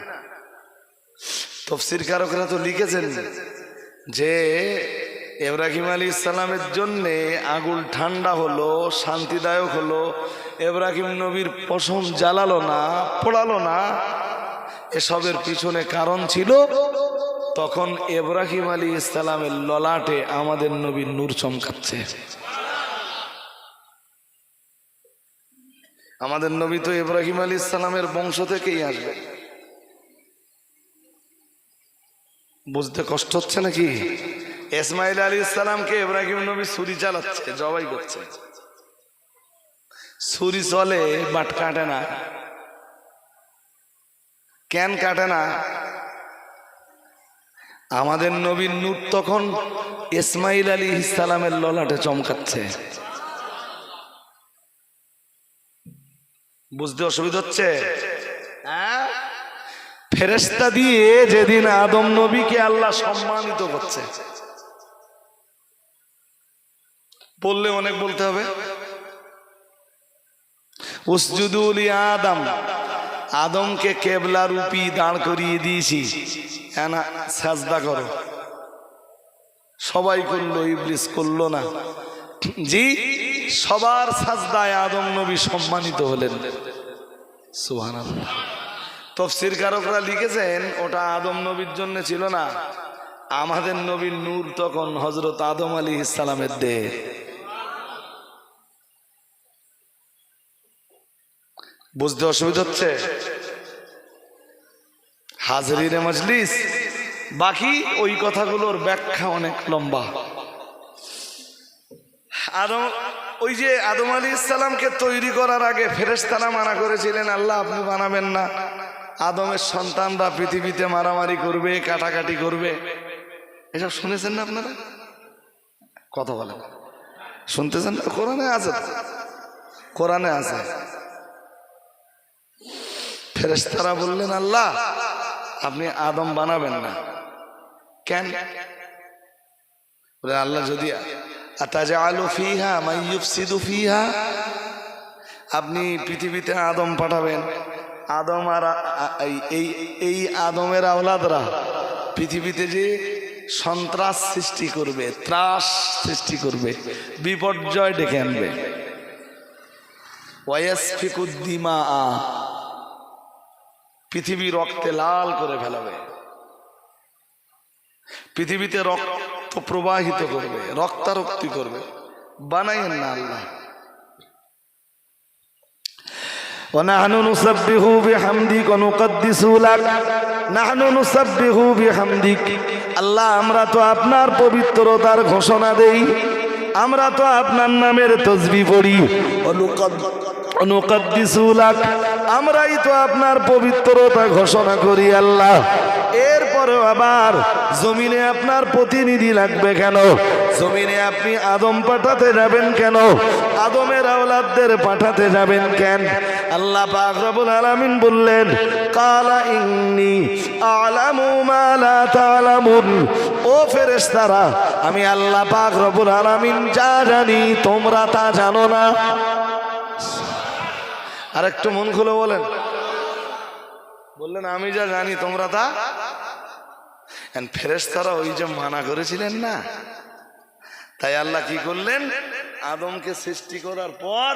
S1: তাফসীর কারকরা তো লিখেছেন যে ইব্রাহিম আলাইহিস সালামের জন্য আগুন ঠান্ডা হলো, শান্তিদায়ক হলো, ইব্রাহিম নবীর পশম জ্বালালো না, পোড়ালো না। এসবের পিছনে কারণ ছিল তখন ইব্রাহিম আলাইহিস সালামের ললাটে আমাদের নবীর নূর চমকাচ্ছে। আমাদের নবী তো ইব্রাহিম আলাইহিস সালামের বংশ থেকেই আসবে। বুঝতে কষ্ট হচ্ছে নাকি? ইসমাইল আলাইহিস সালামকে ইব্রাহিম নবী ছুরি চালাচ্ছে, জবাই করছে। ছুরি চলে বাট কাটে না। কেন কাটে না? আমাদের নবীর নূর তখন ইসমাইল আলাইহিস সালামের ললাটে চমকাচ্ছে। বুঝতে অসুবিধা হচ্ছে? ফেরেশতা দিয়ে যেদিন আদম নবীকে আল্লাহ সম্মানিত করছে, বললে অনেক বলতে হবে, উসজুদু লি আদম, আদমকে কেবলা রূপী দাঁড় করিয়ে দিয়েছি, এনা সাজদা করো। সবাই করলো, ইবলিস করলো না। জি, সবার সাজদায় আদম নবী সম্মানিত হলেন। সুবহানাল্লাহ। তাফসীর কারকরা লিখেছেন ওটা আদম নবীর জন্য ছিল না, আমাদের নবীর নূর তখন হযরত আদম আলাইহিস সালামের দেহ। বুঝতে অসুবিধা হচ্ছে? হাজরিনে মজলিস, বাকি ওই কথাগুলোর ব্যাখ্যা অনেক লম্বা। আদম, ওই যে আদম আলাইহিস সালামকে তৈরি করার আগে ফেরেশতারা মানা করেছিলেন আল্লাহ আপনি বানাবেন না, আদমের সন্তানরা পৃথিবীতে মারামারি করবে, কাটাকাটি করবে। এসব শুনেছেন না আপনারা? কথা বলেন, শুনতেছেন না? কোরআনে আছে, কোরআনে আছে। ফেরেশতারা বললেন আল্লাহ আপনি আদম বানাবেন না। কেন? বলে আল্লাহ যদি আতাজালু ফিহা মান ইউফসিদু ফিহা, আপনি পৃথিবীতে আদম পাঠাবেন, আদম আর এই আদমের আওলাদরা পৃথিবীতে যে সন্ত্রাস সৃষ্টি করবে, ত্রাস সৃষ্টি করবে, বিপর্যয় ডেকে আনবে, ওয়াসফিকুদ দিমা, পৃথিবী রক্তে লাল করে ফেলাবে, পৃথিবীতে রক্ত প্রবাহিত করবে, রক্তারক্তি করবে। বানাইয়েন না আল্লাহ। ونحن نسبح بحمدك ونقدس لك, نحن نسبح بحمدك, আল্লাহ আমরা তো আপনার পবিত্রতার ঘোষণা দেই, আমরা তো আপনার নামের তাসবিহ পড়ি, অনুকাদ্দিসু লাক, আমরাই তো আপনার পবিত্রতা ঘোষণা করি আল্লাহ। এরপরেও আবার জমিনে আপনার প্রতিনিধি লাগবে কেন? জমিনে আপনি আদম পাঠাতে যাবেন কেন? আদমের আওলাদদের পাঠাতে যাবেন কেন? আল্লাহ পাক রব্বুল আলামিন বললেন কালা ইন্নী আ'লামু মা লা তা'লামুন, ও ফেরেশতারা আমি আল্লাহ পাক রব্বুল আলামিন যা জানি তোমরা তা জানো না। আর একটু মন খুলে বলেন, বললেন আমি যা জানি তোমরা তা। ফেরেশতারা ওই যে মানা করেছিলেন না, তাই আল্লাহ কি করলেন, আদমকে সৃষ্টি করার পর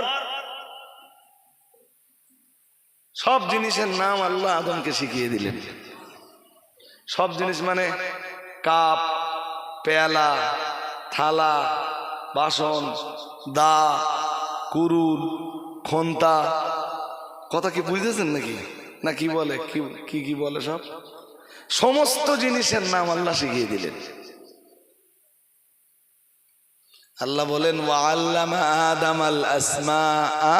S1: সব জিনিসের নাম আল্লাহ আদমকে শিখিয়ে দিলেন। সব জিনিস মানে কাপ, পেয়ালা, থালা, বাসন, দা, কুরুল, খন্তা, কথা কি বুঝতেছেন নাকি? না কি বলে, কি কি বলে, সব সমস্ত জিনিসের নাম আল্লাহ শিখিয়ে দিলেন। আল্লাহ বলেন ওয়াল্লামা আদামাল আসমাআ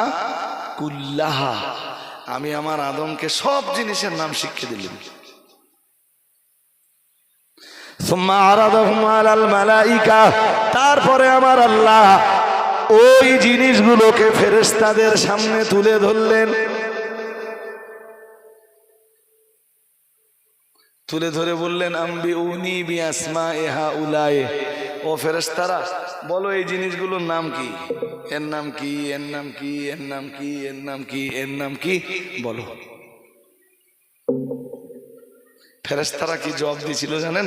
S1: কুল্লাহা, আমি আমার আদমকে সব জিনিসের নাম শিখিয়ে দিলাম। সুম্মা আরাদাহুম আলাল মালাইকা, তারপরে আমার আল্লাহ ওই জিনিসগুলোকে ফেরেশতাদের সামনে তুলে ধরলেন। তুলে ধরে বললেন আম্বিউনি বিআসমাই হাউলাই, ও ফেরেশতারা বলো এই জিনিসগুলোর নাম কি, এর নাম কি, এর নাম কি, এর নাম কি, এর নাম কি, এর নাম কি, বলো। ফেরেশতারা কি জবাব দিয়েছিল জানেন?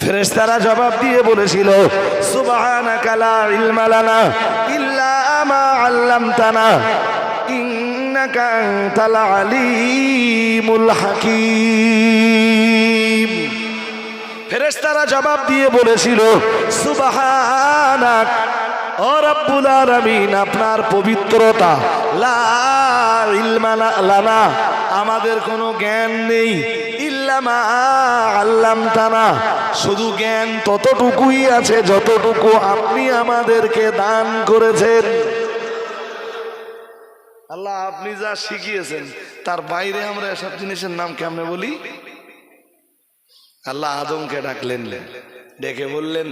S1: ফেরেশতারা জবাব দিয়ে বলেছিল সুবহানাকা লা ইলমা লানা ইল্লা মা আল্লামতানা ইন্নাকা আনতাল আলিমুল হাকীম। ফেরেশতারা জবাব দিয়ে বলেছিল সুবহানাক, ও রব্বুল আলামিন আপনার পবিত্রতা, লা ইলমা লানা আমাদের কোনো জ্ঞান নেই, ইল্লা মা আল্লামতানা শুধু জ্ঞান ততটুকুই আছে যতটুকু আপনি আমাদেরকে দান করেছেন। আল্লাহ আপনি যা শিখিয়েছেন তার বাইরে আমরা এসব জিনিসের নাম কেমনে বলি? আল্লাহ আদমকে ডাকলেন, ডেকে বললেন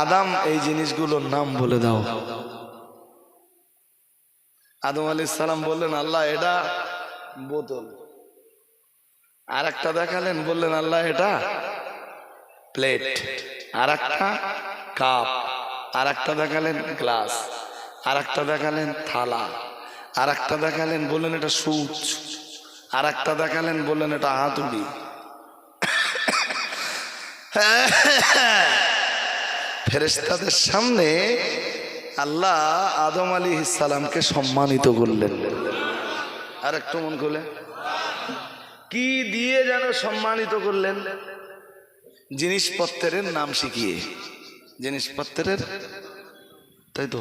S1: আদম এই জিনিসগুলোর নাম বলে দাও। আদম আলাইহিস সালাম বললেন আল্লাহ এটা বোতল। আর একটা দেখালেন, বললেন আল্লাহ এটা প্লেট। আর একটা কাপ। আর একটা দেখালেন গ্লাস। আর একটা দেখালেন থালা। আর একটা দেখালেন বললেন এটা সুচ। আর একটা দেখালেন বললেন এটা হাতুড়ি। ফেরেশতাদের সামনে আল্লাহ আদম আলাইহিস সালামকে সম্মানিত করলেন। আর একটু মন খুলে, কি দিয়ে যেন সম্মানিত করলেন? জিনিসপত্রের নাম শিখিয়ে। জিনিসপত্রের, তাই তো?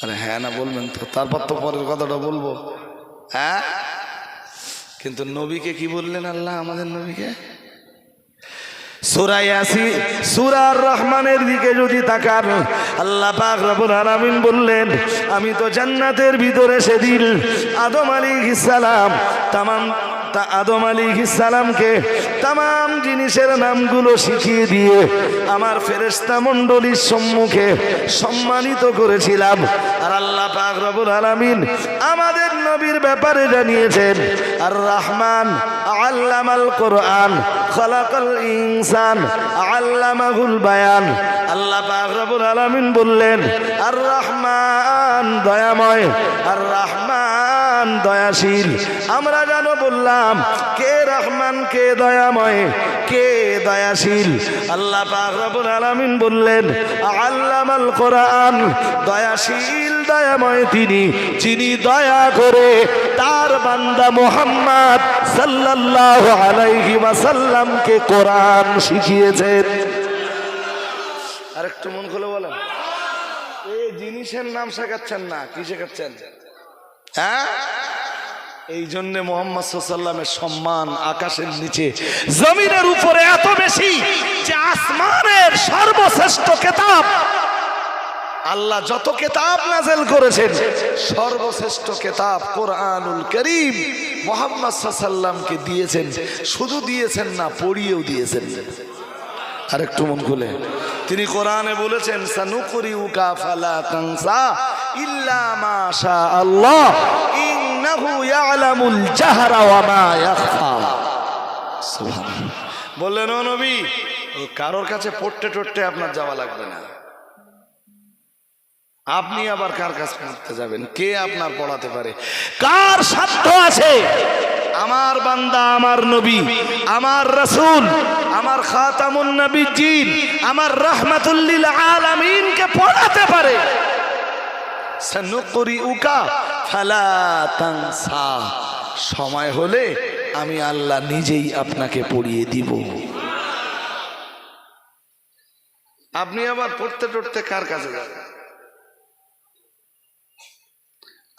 S1: আরে হ্যাঁ না বলবেন তো, তারপর তো পরের কথাটা বলবো। হ্যাঁ, কিন্তু নবীকে কি বললেন আল্লাহ? আমাদের নবীকে সূরা ইয়াসিন, সূরা আর রহমানের দিকে যদি তাকান, আল্লাহ পাক রব্বুল আলামিন বললেন আমি তো জান্নাতের ভিতরে সেদিন আদম আলাইহিস সালাম আদম আলাইহিস সালামকে তামাম জিনিসের নামগুলো শিখিয়ে দিয়ে আমার ফেরেশতা মণ্ডলীর সম্মুখে সম্মানিত করেছিলাম। আর আল্লাহ পাক রব্বুল আলামিন আমাদের নবীর ব্যাপারে জানিয়েছেন আর রহমান আল্লামাল কোরআন খালাকাল ইনসান আল্লামাহুল বায়ান। আল্লাহ পাক রব্বুল আলামিন বললেন আর রহমান দয়াময়, আর রহমান দয়াশীল। আমরা জানো বললাম কে রহমান, কে দয়াময়, কে দয়াশীল? আল্লাহ পাক রব্বুল আলামিন বললেন আল্লামাল কোরআন, দয়াশীল দয়াময় তিনি, যিনি দয়া করে তার বান্দা মুহাম্মদ সাল্লাল্লাহু আলাইহি ওয়াসাল্লামকে কোরআন শিখিয়েছেন। আরেকটু মন খুলে বলেন, এই জিনিসের নাম শেখাচ্ছেন না, কি শেখাচ্ছেন? হ্যাঁ, এই জন্য মুহাম্মদ সাল্লাল্লাহু আলাইহি ওয়াসাল্লামের সম্মান আকাশের নিচে জমিনের উপরে এত বেশি যে আসমানের সর্বশ্রেষ্ঠ কিতাব, আল্লাহ যত কিতাব নাযিল করেছেন সর্বশ্রেষ্ঠ কিতাব কোরআনুল কারীম মুহাম্মদ সাল্লাল্লাহু আলাইহি ওয়াসাল্লামকে দিয়েছেন। শুধু দিয়েছেন না, পড়িয়েও দিয়েছেন। আরেকটু মন খুলে, তিনি কোরআনে বলেছেন সানুকরিউকা ফালা তানসা ইল্লা মা শা আল্লাহ ইন্নাহু ইয়ালামুল জাহরা ওয়া মা ইয়াখফা। সুবহানাল্লাহ। বললেন ও নবী, কারোর কাছে পড়তে টড়তে আপনার যাওয়া লাগবে না। আপনি আবার কার কাছে পড়তে যাবেন? কে আপনার পড়াতে পারে? কার সাধ্য আছে আমার বান্দা, আমার নবী, আমার রাসূল, আমার খাতামুন নবিয়্যিন, আমার রাহমাতুল লিল আলামিন কে পড়াতে পারে? সানুকরিউকা ফালা তানসা, সময় হলে আমি আল্লাহ নিজেই আপনাকে পড়িয়ে দিব। আপনি আবার পড়তে পড়তে কার কাছে যাবেন?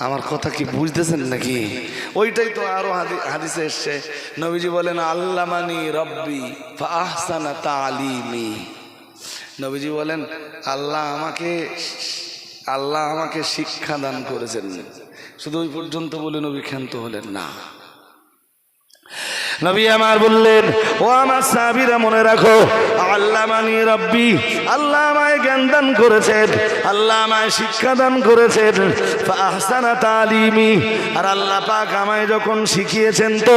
S1: আমার কথা কি বুঝতেছেন নাকি? ওইটাই তো আরো হাদিসে এসছে, নবীজি বলেন আল্লামানি রব্বি ফাআহসানা তালিমি। নবীজি বলেন আল্লাহ আমাকে শিক্ষা দান করেছেন। শুধু ওই পর্যন্ত বলে নবী ক্ষান্ত হলেন না। নবী আমার বললেন, ও আমার সাহাবীরা মনে রাখো, আল্লামানি রব্বি, আল্লাহ আমায় জ্ঞান দান করেছেন, আল্লাহ আমায় শিক্ষা দান করেছেন, ফাআহসানা তালিমি, আর আল্লাহ পাক আমায় যখন শিখিয়েছেন তো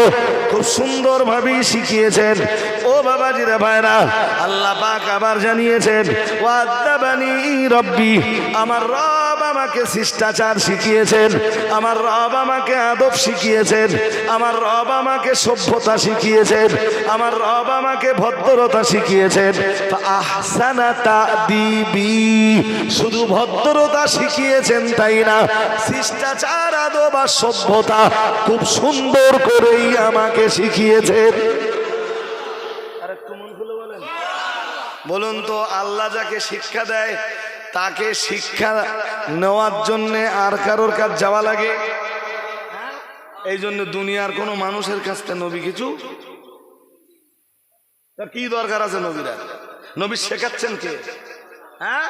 S1: খুব সুন্দরভাবেই শিখিয়েছেন। ও বাবাজিরা ভাইরা, আল্লাহ পাক আবার জানিয়েছেন, ওয়াদাবানি রব্বি, আমার রব আমাকে শিষ্টাচার শিখিয়েছেন, আমার রব আমাকে আদব শিখিয়েছেন, আমার রব আমাকে সভ্যতা শিখিয়েছেন, আমার রব আমাকে ভদ্রতা শিখিয়েছেন। আহসানা তাদিবি, শুধু ভদ্রতা শিখিয়েছেন তাই না, শিষ্টাচার আদব আর সভ্যতা খুব সুন্দর করেই আমাকে শিখিয়েছেন। আরেকটু মন খুলে বলেন, বলুন তো, আল্লাহ যাকে শিক্ষা দেয় তাকে শিক্ষা নেওয়ার জন্যে আর কারোর কাছে যাওয়া লাগে? এই জন্য দুনিয়ার কোন মানুষের কাছ থেকে নবী কিছু কি দরকার আছে? নবীরা নবী শেখাচ্ছেন কে? হ্যাঁ,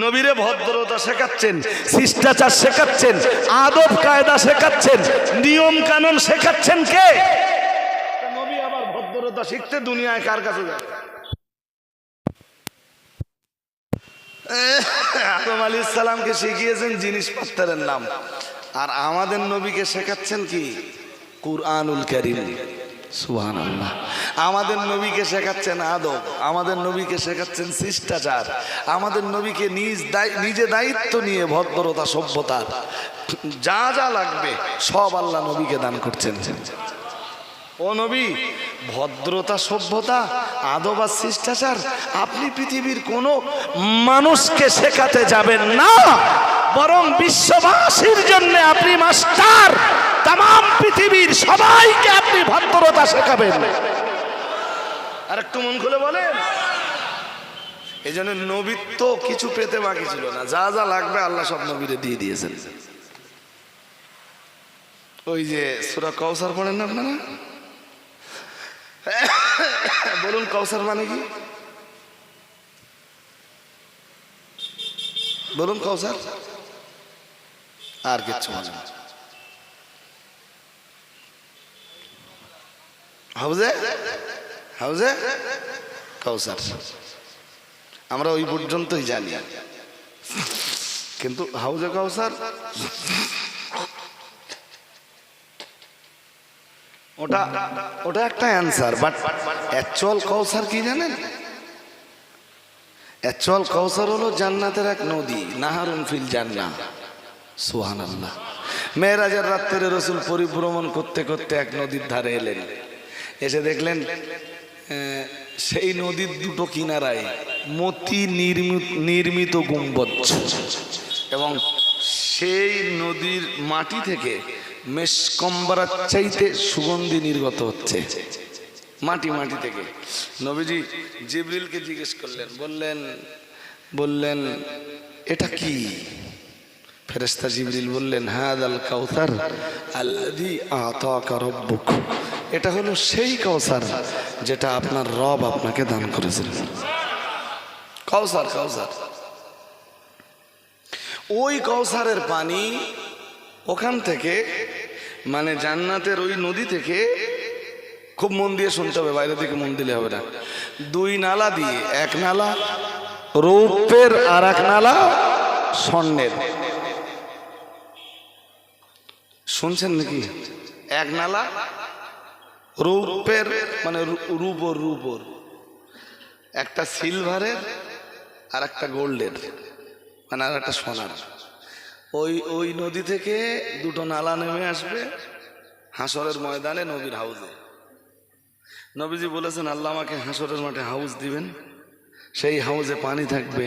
S1: নবীরে ভদ্রতা শেখাচ্ছেন, শিষ্টাচার শেখাচ্ছেন, আদব কায়দা শেখাচ্ছেন, নিয়ম কানুন শেখাচ্ছেন কে? নবী আবার ভদ্রতা শিখতে দুনিয়ায় কার কাছে যাবে? আদম আলাইহিস সালামকে শিখিয়েছেন জিনিসপত্রের নাম, আর আমাদের নবীকে শেখাচ্ছেন কি? কুরআনুল কারীম। সুবহানাল্লাহ। আমাদের নবীকে শেখাচ্ছেন আদব, আমাদের নবীকে শেখাচ্ছেন শিষ্টাচার, আমাদের নবীকে নিজে দায়িত্ব নিয়ে ভদ্রতা সভ্যতা যা যা লাগবে সব আল্লাহ নবীকে দান করছেন। ও নবী, ভদ্রতা সভ্যতা আদব আর শিষ্টাচার আপনি পৃথিবীর কোনো মানুষকে শেখাতে যাবেন না, বরং বিশ্ববাসীর জন্য আপনি মাস্টার। তাম পৃথিবীর সবাইকে আপনি ভদ্রতা শেখাবেন। আর একটু মন খুলে বলেন। এই জন্য নবীত্ব কিছু পেতে বাকি ছিল না, যা যা লাগবে আল্লাহ সব নবীরে দিয়ে দিয়েছেন। ওই যে সূরা কাউসার পড়েন না আপনারা? বলুন কাউসার মানে কি? বলুন কাউসার। আর কিচ্ছু মানে না। হাউজে হাউজে কাউসার আমরা ওই পর্যন্তই জানি, কিন্তু হাউজে কাউসার ওটা ওটা একটা অ্যান্সার, বাট অ্যাকচুয়াল কাউসার কি জানেন? অ্যাকচুয়াল কাউসার হলো জান্নাতের এক নদী, নাহারুন ফিল জান্নাহ। সুবহানাল্লাহ। মেরাজের রাত্রে রাসূল পরিভ্রমণ করতে করতে এক নদীর ধারে এলেন, এসে দেখলেন সেই নদীর দুটো কিনারায় মতি নির্মিত গুম্বদ, এবং সেই নদীর মাটি থেকে মেশকম্বরার চাইতে সুগন্ধি নির্গত হচ্ছে। মাটি থেকে নবীজি জিবরিলকে জিজ্ঞেস করলেন, বললেন এটা কি? ফেরেশতা জিবরিল বললেন, হাদাল কাউসার আল্লাযী আতাকা রাব্বুক, এটা হলো সেই কাউসার যেটা আপনার রব আপনাকে দান করেছেন। কাউসার কাউসার ওই কাউসারের পানি ওখান থেকে, মানে জান্নাতের ওই নদী থেকে, খুব মন দিয়ে শুনতে হবে, বাইরে থেকে মন দিলে হবে না, দুই নালা দিয়ে, এক নালা রৌপ্যের আর এক নালা স্বর্ণের। শুনছেন নাকি? এক নালা রৌপ্যের মানে রূপোর, একটা সিলভারের আর একটা গোল্ডের, মানে আর একটা সোনার। ওই নদী থেকে দুটো নালা নেমে আসবে হাসরের ময়দানে নবীর হাউজে। নবীজি বলেছেন, আল্লাহ আমাকে হাসরের মাঠে হাউজ দিবেন, সেই হাউজে পানি থাকবে,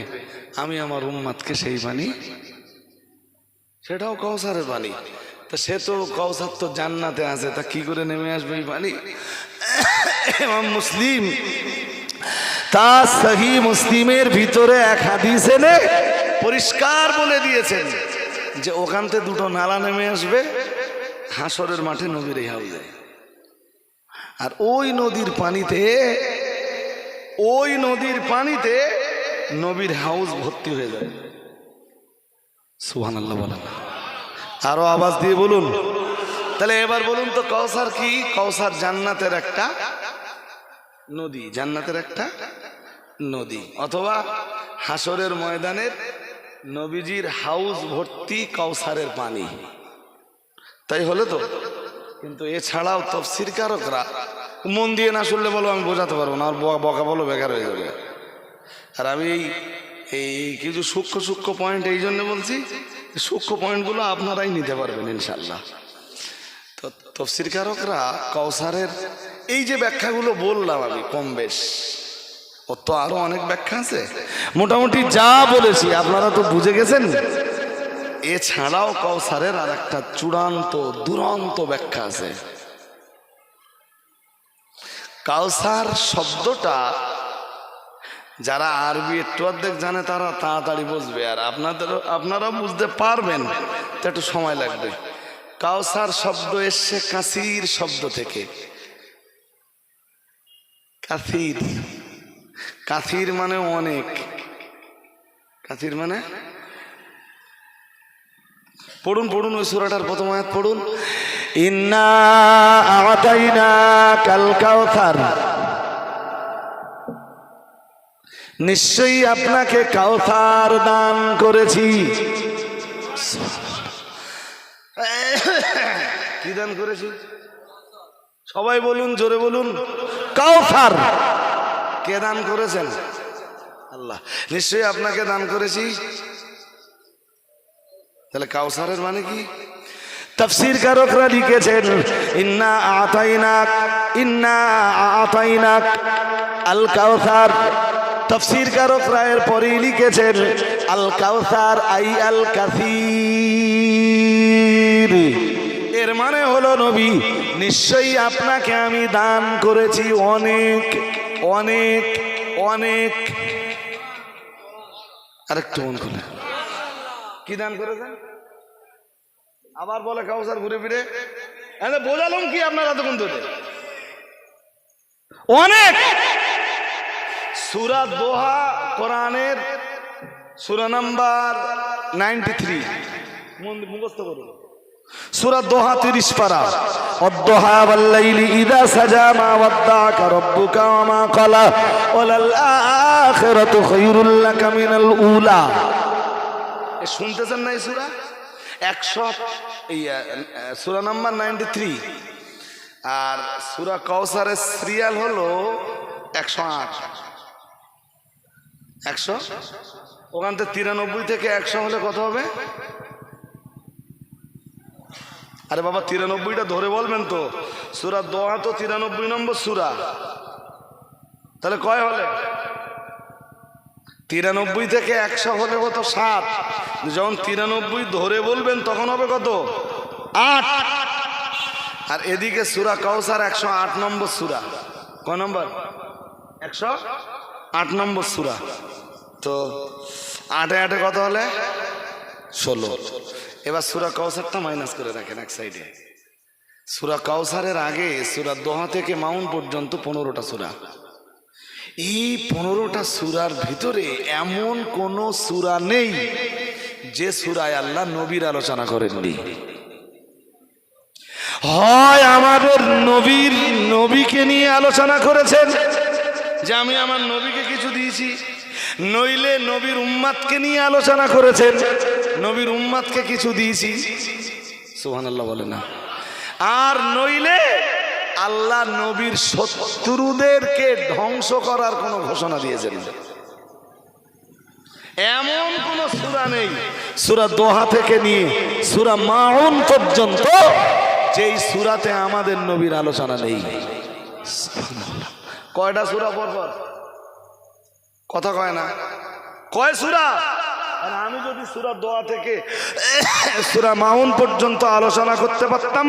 S1: আমি আমার উম্মাদকে সেই পানি, সেটাও কাউসারের পানি। তা সে তো কাউসার তো জান্নাতে আছে, তা কি করে নেমে আসবে এই পানি? ইমাম মুসলিম তার সহিহ মুসলিমের ভিতরে এক হাদিসে পরিষ্কার বলে দিয়েছেন যে ওখান থেকে দুটো নালা নেমে আসবে হাসরের মাঠে নবীর এই হাউজে। আর ওই নদীর পানিতে নবীর হাউস ভর্তি হয়ে যাবে। সুবহানাল্লাহ বলেন, আরো আওয়াজ দিয়ে বলুন। তাহলে এবার বলুন তো, কাউসার কি? কাউসার জান্নাতের একটা নদী, জান্নাতের একটা নদী, অথবা হাসরের ময়দানের নবীজির হাউস ভর্তি কাউসারের পানি। তাই হলে তো। কিন্তু এছাড়াও তাফসীরকারকরা, মন দিয়ে না শুনলে বলো আমি বোঝাতে পারবো না, আর বকা বলো বেকার হয়ে যাবে। আর আমি এই কিছু সূক্ষ্ম পয়েন্ট এই জন্য বলছি, সূক্ষ্ম পয়েন্টগুলো আপনারাই নিতে পারবেন ইনশাল্লাহ। তো তাফসীরকারকরা কাউসারের এই যে ব্যাখ্যাগুলো বললাম আমি কম বেশ, ওর তো আরো অনেক ব্যাখ্যা আছে, মোটামুটি যা বলেছি আপনারা তো বুঝে গেছেন। এছাড়াও কাউসারের আর একটা চূড়ান্ত দুরন্ত ব্যাখ্যা আছে। কাউসার শব্দটা যারা আরবি একটু অর্ধেক জানে তারা তাড়াতাড়ি বুঝবে, আর আপনারা বুঝতে পারবেন তো একটু সময় লাগবে। কাউসার শব্দ এসছে কাসির শব্দ থেকে। কাসির মানে অনেক, কাসির মানে পড়ুন ওই সূরাটার প্রথম আয়াত পড়ুন, ইন্না আ'তাইনাকাল কাউসার, নিশ্চয়ই আপনাকে কাউসার দান করেছি। কি দান করেছি? সবাই বলুন, জোরে বলুন, কাউসার। কে দান করেছেন? আল্লাহ। নিশ্চয়ই আপনাকে দান করেছি। তাহলে কাউসারের মানে কি? তাফসীরকারকরা লিখেছেন, ইন্না আ'তাইনাক আল কাউসার। তাফসীরকারকরা এর পরেই লিখেছেন আল কাউসার আই আল কাসীর। এর মানে হলো নবী, নিশ্চয়ই আপনাকে আমি দান করেছি অনেক অনেক অনেক। আরেকটু মন খুলে, কি দান করেছেন? আবার বলে কাউসার ঘুরে ফিরে। বোঝালাম কি আপনারা এতক্ষণ ধরে? অনেক। সূরা দোহা কোরআনের সূরা নাম্বার 93, মুখস্থ করুন। সূরা দোহা 30 পারা। অদ-দোহা ওয়াল লাইলি ইযা সাজা মা ওয়াদ্দাকা রাব্বুকা ওয়া মা ক্বালা ওয়ালাল আখিরাতু খায়রুল লাকা মিনাল উলা। শুনতেছেন না এই সূরা? 100 সূরা নাম্বার 93। আর সূরা কাউসারের সিরিয়াল হলো 108। 100 ওখান থেকে 93 থেকে 100 হলে কত হবে? আরে বাবা 93টা ধরে বলবেন তো। সূরা দোহা তো 93 নম্বর সূরা, তাহলে কয় হলে? 93 থেকে 100 হলে কত? 7। যখন 93 ধরে বলবেন তখন হবে কত? 8। আর এদিকে সূরা কাউসার 108 নম্বর সূরা। কয় নম্বর? 108 নম্বর সূরা। তো 8 কত হলে? 16। এবার সূরা কাউসারটা মাইনাস করে রাখেন এক সাইডে। সূরা কাউসারের আগে সূরা দোহা থেকে মাউন পর্যন্ত 15টা সূরা। এই 15টা সূরার ভিতরে এমন কোন সূরা নেই যে সূরায় আল্লাহ নবীর আলোচনা করেননি। হয় আমাদের নবীকে নিয়ে আলোচনা করেছেন যে আমি আমার নবীকে কিছু দিয়েছি, নইলে নবীর উম্মাতকে নিয়ে আলোচনা করেছেন, নবীর উম্মাতকে কিছু দিয়েছি। সুবহানাল্লাহ বলে না। আর নইলে আল্লাহ নবীর শত্রুদেরকে ধ্বংস করার কোনো ঘোষণা দিয়েছেন। এমন কোন সূরা নেই সূরা দোহা থেকে নিয়ে সূরা মাউন পর্যন্ত যেই সূরাতে আমাদের নবীর আলোচনা নেই। কয়টা সূরা পরপর কথা কয় না, কয় সূরা? আর আমি যদি সূরা দোয়া থেকে সূরা মাউন পর্যন্ত আলোচনা করতে পারতাম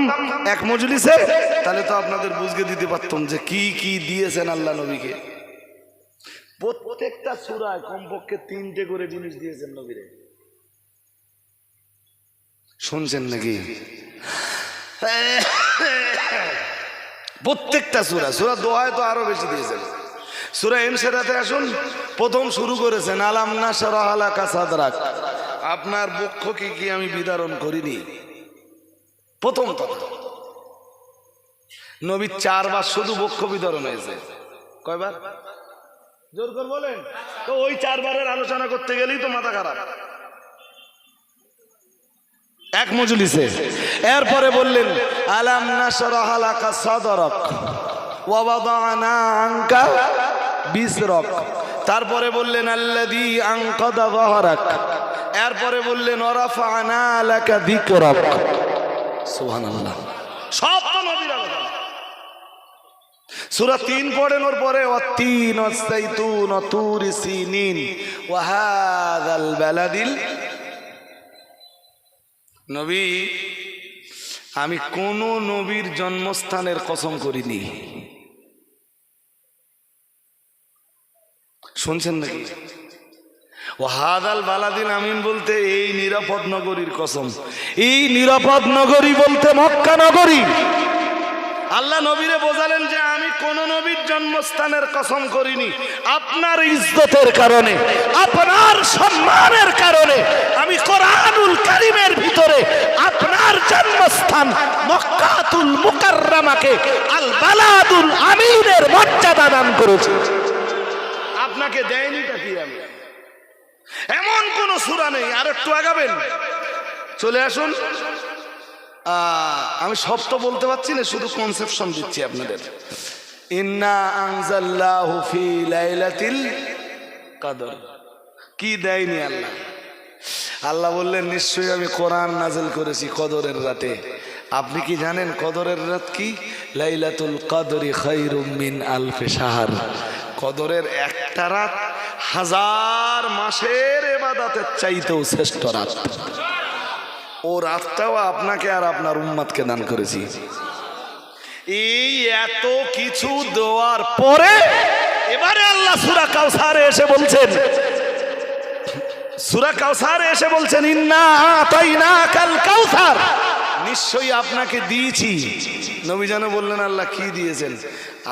S1: এক মজলিসে, তাহলে তো আপনাদের বুঝিয়ে দিতে পারতাম যে কি কি দিয়েছেন আল্লাহ নবীকে। প্রত্যেকটা সূরায় কমপক্ষে 3টে করে জিনিস দিয়েছেন নবীরে। শুনছেন নাকি? প্রত্যেকটা সূরা, সূরা দোহায় তো আরো বেশি দিয়েছেন। সূরা ইনশিরাতে আসুন, প্রথম শুরু করেছেন আলাম নাশরাহ লাকা সাদরাক, আপনার বক্ষকে কি আমি বিদারণ করিনি? প্রথম কথা। নবী 4 বার শুধু বক্ষ বিদারণ হয়েছে। কয়বার? জোর করে বলেন তো। ওই 4 বারের আলোচনা করতে গেলেই তো মাথা খারাপ এক মজলিসে। এরপরে বললেন আলাম নাশরাহ লাকা সাদরাক ওয়া ওয়াদানা আনকা বিসরাক, তারপরে বললেন আল্লাযী আনকাদা যাহরাক, এরপরে বললেন ওয়া রাফা'না লাকা যিকরাক। সুবহানাল্লাহ। সব তো নবীর আলোচনা। সূরা 3 পড়েন, ওর পরে ওয়াত-তিন ওয়াস-সাইতুন ওয়া তুরি সিনিন ওয়া হাযাল বালাদিল। নবী, আমি কোন নবীর জন্মস্থানের কসম করিনি। শুনছেন নাকি? ও হাদাল বালাদিল আমিন বলতে এই নিরাপদ নগরীর কসম। এই নিরাপদ নগরী বলতে মক্কা নগরী। আল্লাহ নবীরে বোঝালেন যে আমি কোন নবীর জন্মস্থানের কসম করিনি। আপনার ইজ্জতের কারণে, আপনার সম্মানের কারণে আমি কোরআনুল কারীমের ভিতরে আপনার জন্মস্থান মক্কাতুল মুকাররমাকে আল বালাদুল আমিনের মর্যাদা দান করেছি। আপনাকে দেয়নি কি আমি? এমন কোন সূরা নেই। আর একটু আগাবেন, চলে আসুন। আমি সব তো বলতে পারছি না, শুধু কনসেপশন দিচ্ছি আপনাদের। ইন্না আনজালনাহু ফি লাইলাতিল কদর। কি দেয়নি আল্লাহ? আল্লাহ বললেন নিশ্চয়ই আমি কোরআন নাযিল করেছি কদরের রাতে। আপনি কি জানেন কদরের রাত কি? লাইলাতুল কদরি খায়রুম মিন আলফি শাহর। কদরের একটা রাত 1000 মাসের ইবাদতের চাইতেও শ্রেষ্ঠ রাত। ও রাতটাও আপনাকে আর আপনার উম্মতকে দান করেছি। এই এত কিছু দেওয়ার পরে এবারে আল্লাহ সূরা কাউসারে এসে বলছেন, সূরা কাউসারে এসে বলছেন ইন্না আতাইনাকাল কাউসার, নিশ্চয়ই আপনাকে দিয়েছি। নবী জানো বললেন আল্লাহ কি দিয়েছেন?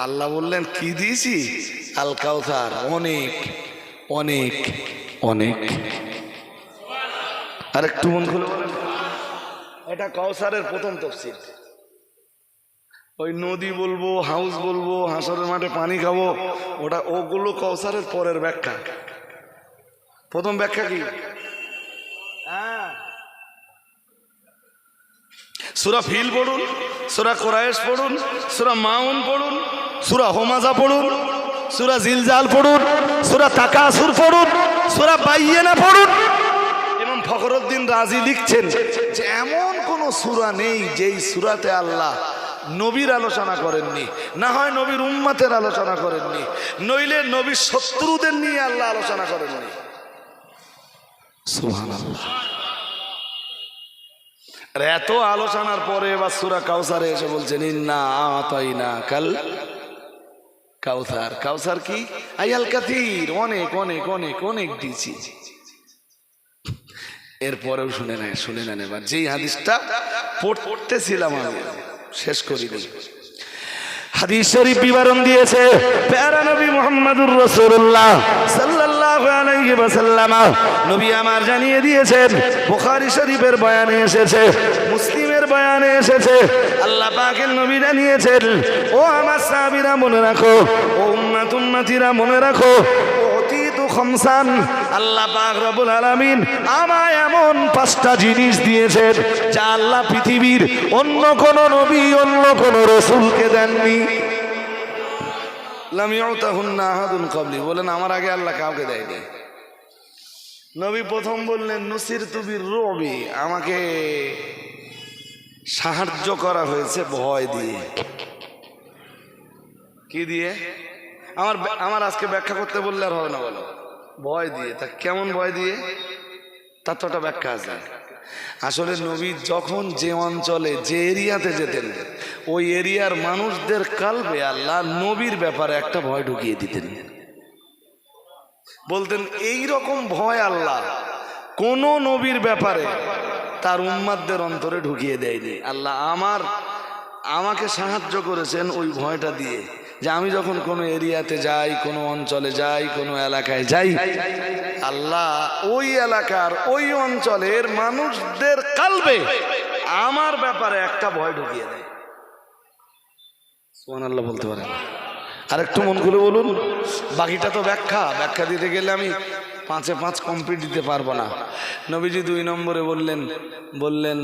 S1: আল্লাহ বললেন কি দিয়েছি? আল কাউসার, অনেক অনেক অনেক। আর একটু মন খুলে বলেন, এটা কাউসারের প্রথম তাফসীর। ওই নদী বলবো, হাউস বলবো, হাসরের মাঠে পানি খাবো, ওগুলো কাউসারের পরের ব্যাখ্যা। প্রথম ব্যাখ্যা কি? সূরা ফিল পড়ুন, সূরা কুরাইশ পড়ুন, সূরা মাউন পড়ুন, সূরা হুমাযা পড়ুন, সূরা জিলজাল পড়ুন, সূরা তাকাসুর পড়ুন, সূরা বাইয়িনা পড়ুন। এবং ফখরুদ্দিন রাজি লিখছেন যে এমন কোন সূরা নেই যেই সূরাতে আল্লাহ নবীর আলোচনা করেননি, না হয় নবীর উম্মতের আলোচনা করেননি, নইলে নবীর শত্রুদের নিয়ে আল্লাহ আলোচনা করেননি। সুবহানাল্লাহ। আর এত আলোচনার পরে এবার সূরা কাউসারে এসে বলছেন ইন্না আতাইনাকাল কাউসার। কাউসার কি? আয়াল কাসীর, অনেক অনেক অনেক অনেক দিয়েছি। এরপরেও শুনে নেন এবার যেই হাদিসটা পড়তেছিলাম আমি শেষ করিনি। হাদিস শরীফ বিবরণ দিয়েছে প্যারা নবী মুহাম্মদুর রাসূলুল্লাহ সাল্লাল্লাহু আলাইহি ওয়াসাল্লাম। নবী আমার জানিয়ে দিয়েছেন, বুখারী শরীফের বয়ানে এসেছে, মুসলিমের বয়ানে এসেছে, আল্লাহ পাকের নবী জানিয়েছেন ও আমার সাহাবীরা মনে রাখো, ও উম্মতিরা মনে রাখো, খামসান, আল্লাহ পাক রব্বুল আলামিন আমায় এমন 5টা জিনিস দিয়েছেন যা আল্লাহ পৃথিবীর অন্য কোন নবী, অন্য কোন রাসূলকে দেননি। লাম ইউতাহুন্না আহাদুন ক্বাবলি, বলেন আমার আগে আল্লাহ কাউকে দেয়নি। নবী প্রথম বললেন নুসির তুবির রবি, আমাকে সাহায্য করা হয়েছে ভয় দিয়ে। কি দিয়ে? আমার আজকে ব্যাখ্যা করতে বললে আর হবে না, বলো। ভয় দিয়ে। তা কেমন ভয় দিয়ে? তার তো একটা ব্যাখ্যা আছে। আসলে নবী যখন যে অঞ্চলে যে এরিয়াতে যেতেন, ওই এরিয়ার মানুষদের কালবে আল্লাহ নবীর ব্যাপারে একটা ভয় ঢুকিয়ে দিতেন। বলতেন এই রকম ভয় আল্লাহ কোন নবীর ব্যাপারে তার উম্মাতদের অন্তরে ঢুকিয়ে দেয়নি। আল্লাহ আমাকে সাহায্য করেছেন ওই ভয়টা দিয়ে, যে আমি যখন কোনো এরিয়াতে যাই, কোনো অঞ্চলে যাই, কোনো এলাকায় যাই, আল্লাহ ওই এলাকার ওই অঞ্চলের মানুষদের কালবে আমার ব্যাপারে একটা ভয় ঢুকিয়ে দেয়। সুবহানাল্লাহ বলতে পারেন? আর একটু মন খুলে বলুন। বাকিটা তো ব্যাখ্যা দিতে গেলে আমি 5-এ 5 কমপ্লিট দিতে পারবো না। নবীজি 2 নম্বরে বললেন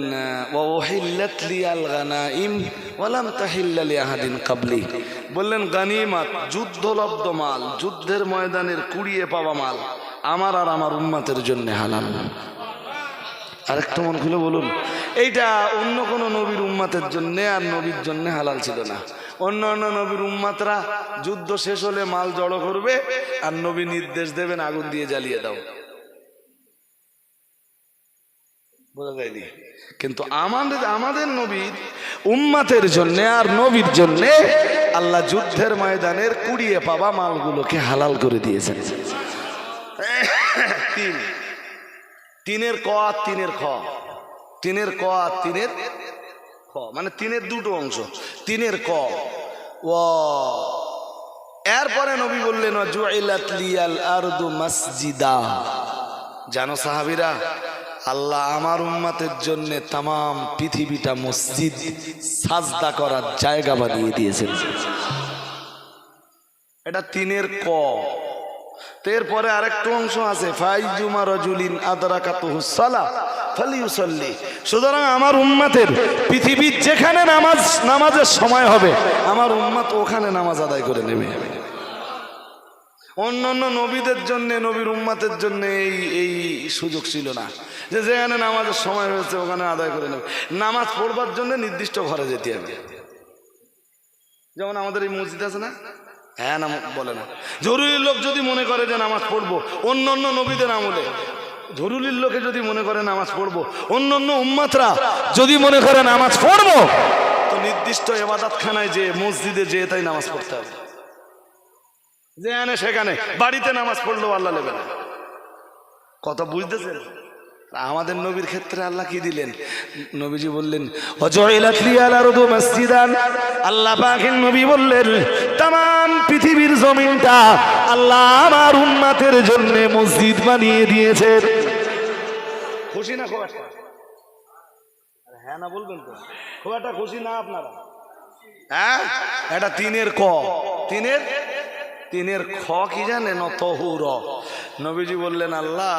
S1: ওয়াহিল্লাত লিয়াল গানাইম ওয়ালাম তাহিল্লা লিআহাদিন ক্বাবলি। বললেন গানিমাত, যুদ্ধলব্ধ মাল, যুদ্ধের ময়দানের কুড়িয়ে পাওয়া মাল আমার আর আমার উম্মতের জন্য হালাল। আর একটু মন খুলে বলুন। এইটা অন্য কোন নবীর উম্মতের জন্য আর নবীর জন্য হালাল ছিল না। অন্য নবীর উম্মতরা যুদ্ধ শেষ হলে মাল জড়ো করবে, আর নবী নির্দেশ দেবেন আগুন দিয়ে জ্বালিয়ে দাও। বোঝা যায়নি? কিন্তু আমাদের নবীর উম্মতের জন্য আর নবীর জন্য আল্লাহ যুদ্ধের ময়দানের কুড়িয়ে পাওয়া মালগুলোকে হালাল করে দিয়েছেন। তিনের ক আর তিনের খ, তিনের ক আর তিনের খ, মানে তিনের দুটো অংশ। তিনের ক ও, এরপরে নবী বললেন জুইলাত লিয়াল আরদু মাসজিদা। জানো সাহাবীরা, আল্লাহ আমার উম্মতের জন্য তামাম পৃথিবীটা মসজিদ, সাজদা করার জায়গা বানিয়ে দিয়েছেন। এটা তিনের ক। এরপরে আরেকটু অংশ আছে, ফাইজুমা রাজুলিন আদরাকাতুহুস সালাহ ফালিউসাল্লি। সুতরাং আমার উম্মতের পৃথিবীর যেখানে নামাজের সময় হবে, আমার উম্মত ওখানে নামাজ আদায় করে নেবে। অন্যান্য নবীদের জন্য, নবীর উম্মতের জন্য এই সুযোগ ছিল না যে যেখানে নামাজের সময় হয়েছে ওখানে আদায় করে নেবে। নামাজ পড়বার জন্য নির্দিষ্ট ঘরে যেতে হবে। যেমন আমাদের এই মসজিদ আছে না, হ্যাঁ না বলে না, জরুরি লোক যদি মনে করে যে নামাজ পড়বো, অন্য নবীদের আমলে জরুরি লোকে যদি মনে করে নামাজ পড়বো, অন্য উম্মতরা যদি মনে করে নামাজ পড়বো, তো নির্দিষ্ট ইবাদতখানায় যে মসজিদে যেয়ে তাই নামাজ পড়তে হবে। যেখানে সেখানে বাড়িতে নামাজ পড়লেও আল্লাহ নেবে না। কথা বুঝতেছেন? আমাদের নবীর ক্ষেত্রে আল্লাহ কি দিলেন? নবীজি বললেন ওয়াজুইলাত লিয়াল আরদু মাসজিদান। আল্লাহ পাকের নবী বললেন তামাম পৃথিবীর জমিনটা আল্লাহ আমার উম্মতের জন্য মসজিদ বানিয়ে দিয়েছেন। খুশি না খুব একটা? হ্যাঁ না বলবেন তো? খুব একটা খুশি না আপনারা? হ্যাঁ, এটা তিনের ক। তিনের খ কি জানেন? তহুর। নবীজি বললেন আল্লাহ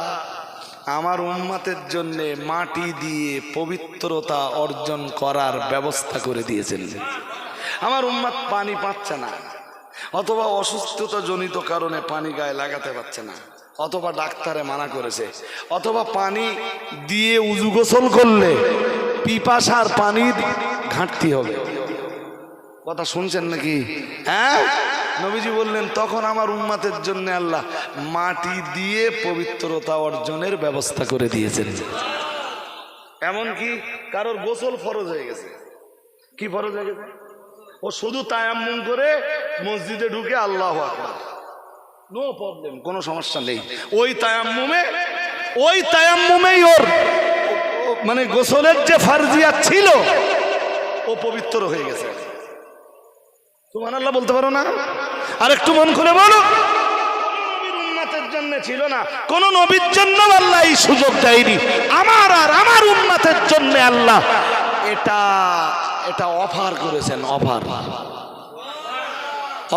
S1: আমার উম্মতের জন্য মাটি দিয়ে পবিত্রতা অর্জন করার ব্যবস্থা করে দিয়েছেন। আমার উম্মত পানি পাচ্ছে না, অথবা অসুস্থতা জনিত কারণে পানি গায়ে লাগাতে পারছে না, অথবা ডাক্তারে মানা করেছে, অথবা পানি দিয়ে উজু গোসল করলে পিপাসার পানির ঘাটতি হবে। কথা শুনছেন নাকি? হ্যাঁ, নবীজি বললেন তখন আমার উম্মতের জন্য আল্লাহ মাটি দিয়ে পবিত্রতা অর্জনের ব্যবস্থা করে দিয়েছেন। এমনকি কারোর গোসল ফরজ হয়ে গেছে। কি ফরজ হয়ে গেছে? ও শুধু তায়াম্মুম করে মসজিদে ঢুকে আল্লাহু আকবার, নো প্রবলেম, কোনো সমস্যা নেই। ওই তায়াম্মুমেই ওর মানে গোসলের যে ফারজিয়াত ছিল ও পবিত্র হয়ে গেছে। সুবহানাল্লাহ বলতে পারো না? আর একটু মন খুলে বলো। নবীর উম্মতের জন্য ছিল না, কোন নবীর জন্য আল্লাহ এই সুযোগ দেয়নি। আমার আর আমার উম্মতের জন্য আল্লাহ এটা অফার করেছেন।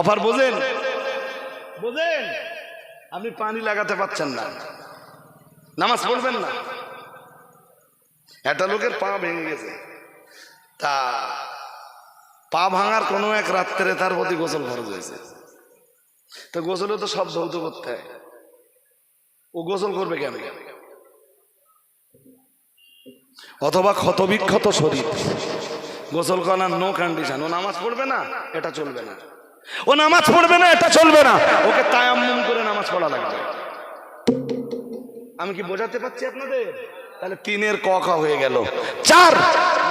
S1: অফার বোঝেন? আপনি পানি লাগাতে পারছেন না, নামাজ পড়বেন না, একটা লোকের পা ভেঙে গেছে, তা পা ভাঙার কোনো এক রাত্রে তার প্রতি গোসল ফরজ হয়েছে। তো গোসলে তো সব ধৌত করতে হয়, ও গোসল করবে কেন? অথবা ক্ষতবিক্ষত শরীর, গোসল করার নো কন্ডিশন, ও নামাজ পড়বে না, এটা চলবে না। ও নামাজ পড়বে না, এটা চলবে না, ওকে তায়াম্মুম করে নামাজ পড়া লাগবে। আমি কি বোঝাতে পারছি আপনাদের? তাহলে 3 ক খ হয়ে গেল। 4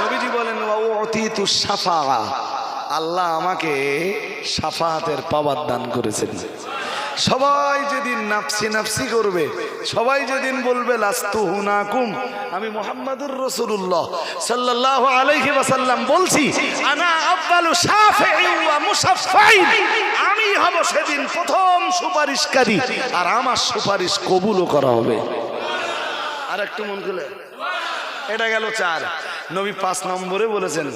S1: নবীজি বলেন ওয়াতিতু শাফাআ, আল্লাহ আমাকে শাফাআতের পাওয়ার দান করেছেন। সবাই যেদিন নাফসি নাফসি করবে, সবাই যেদিন বলবে লাস্তু হুনাকুম, আমি মুহাম্মাদুর রাসূলুল্লাহ সাল্লাল্লাহু আলাইহি ওয়াসাল্লাম বলছি, আনা আফদালু শাফিঈ ওয়া মুশাফফাইন, আমি হব সেদিন প্রথম সুপারিশকারী, আর আমার সুপারিশ কবুলও করা হবে। আর একটু মন খুলে, এটা গেল 4। নবী 5 নম্বরে বলেছেন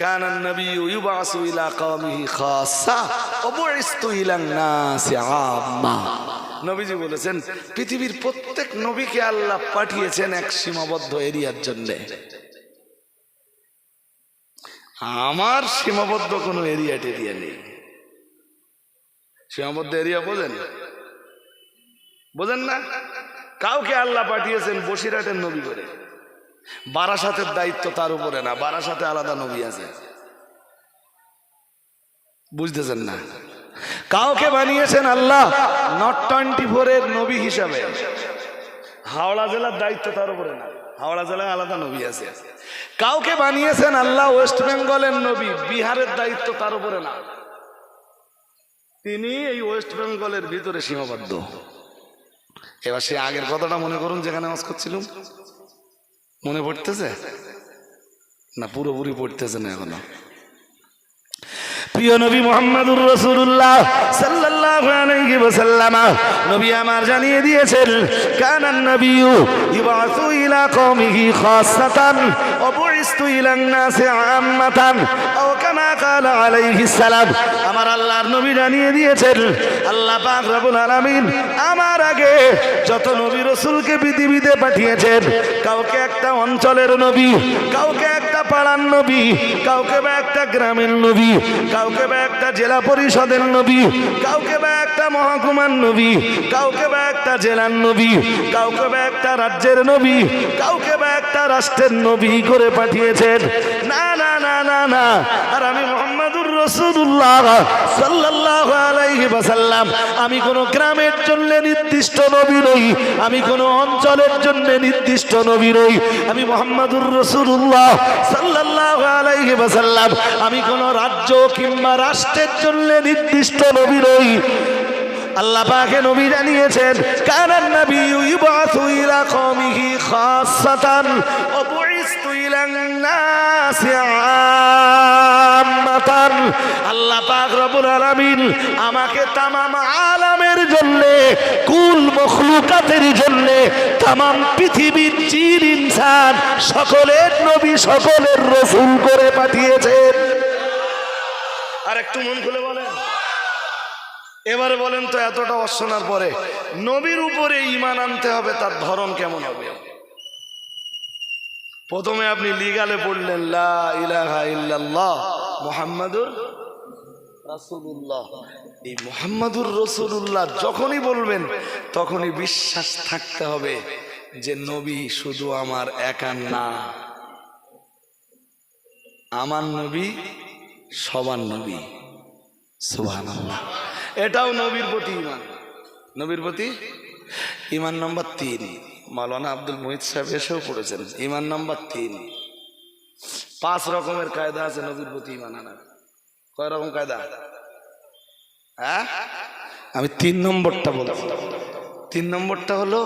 S1: কানান নবিয়্যু ইউবাসু ইলা কওমিহি খাসসা ওয়া বুইসতু ইলান নাসি আম্মা। নবীজি বলেছেন পৃথিবীর প্রত্যেক নবীকে আল্লাহ পাঠিয়েছেন এক সীমাবদ্ধ এরিয়ার জন্য। আমার সীমাবদ্ধ কোনো এরিয়া নেই। সীমাবদ্ধ এরিয়া বোঝেন? বোঝেন না? কাউকে আল্লাহ পাঠিয়েছেন বসিরহাটের নবী করে, বারাসাতের দায়িত্ব তার উপরে না, বারাসাতে আলাদা নবী আছে, বুঝতেছেন না? কাউকে বানিয়েছেন আল্লাহ নট 24 এর নবী হিসাবে, হাওড়া জেলার দায়িত্ব তার উপরে না, হাওড়া জেলায় আলাদা নবী আছে। কাউকে বানিয়েছেন আল্লাহ ওয়েস্ট বেঙ্গলের নবী, বিহারের দায়িত্ব তার উপরে না, তিনি এই ওয়েস্ট বেঙ্গলের ভিতরে সীমাবদ্ধ। এবার সে আগের কথাটা মনে করুন, যেখানে নামাজ করছিলাম, মনে পড়তেছে না? পুরোপুরি পড়তেছে না এখনো। প্রিয় নবী মুহাম্মদুর রাসূলুল্লাহ সাল্লাল্লাহু আলাইহি ওয়াসাল্লাম নবী আমার জানিয়ে দিয়েছেন কানান নবিয়্যু ইবাসু ইলা কওমিহি খাসসাতান ওয়া বুইসতু ইলান নাসি আম্মাতান আও কামা ক্বালা আলাইহিস সালাম। আমার আল্লাহর নবী জানিয়ে দিয়েছেন আল্লাহ পাক রব্বুল আলামিন আমার আগে যত নবী রাসূলকে পৃথিবীতে পাঠিয়েছেন, কাউকে একটা অঞ্চলের নবী, কাউকে একটা পাড়ার নবী, কাউকে বা একটা গ্রামের নবী, কাউকে বা একটা জেলা পরিষদের নবী, কাউকে বা একটা মহকুমার নবী, কাউকে বা একটা জেলার নবী, কাউকে বা একটা রাজ্যের নবী, কাউকে বা একটা রাষ্ট্রের নবী করে পাঠিয়েছেন। না না না না না, আর আমি মুহাম্মাদুর রাসূলুল্লাহ সাল্লাল্লাহু আলাইহি ওয়াসাল্লাম, আমি কোনো গ্রামের জন্য নির্দিষ্ট নবী নই, আমি কোনো অঞ্চলের জন্য নির্দিষ্ট নবী নই, আমি মুহাম্মাদুর রাসূলুল্লাহ সাল্লাল্লাহু আলাইহি ওয়াসাল্লাম, আমি কোনো রাজ্য কিংবা রাষ্ট্রের জন্য নির্দিষ্ট নবী নই। আল্লাহ পাকে নবী জানিয়েছেন কানান নবিয়্যু ইবাসু ইলা কওমিহি খাসসাতান ওয়া বুইসতু ইলান নাসি আম্মাতান। আল্লাহ পাক রব্বুল আলামিন আমাকে তামাম আলামের জন্য, কুল মখলুকাতের জন্য, তামাম পৃথিবীর জিন ইনসান সকলের নবী, সকলের রাসূল করে পাঠিয়েছেন। আর একটু মন খুলে বলেন, এবারে বলেন তো এতটা অশোনার পরে নবীর উপরে ঈমান আনতে হবে, তার ধরন কেমন হবে? প্রথমে আপনি লিগালে পড়লেন লা ইলাহা ইল্লাল্লাহ মুহাম্মাদুর রাসূলুল্লাহ। এই মুহাম্মাদুর রাসূলুল্লাহ যখনই বলবেন তখনই বিশ্বাস থাকতে হবে যে নবী শুধু আমার একার না, আমার নবী সবার নবী। সুবহানাল্লাহ। এটাও নবীর প্রতি ঈমান। নবীর প্রতি ঈমান নাম্বার 3, মাওলানা আব্দুল মুহিত সাহেব এসেও পড়েছেন। ঈমান নাম্বার 3, 5 রকমের কায়দা আছে নবীর প্রতি ঈমান আনার। কয় রকম কায়দা? হ্যাঁ, আমি 3 নম্বরটা বলছি। 3 নম্বরটা হলো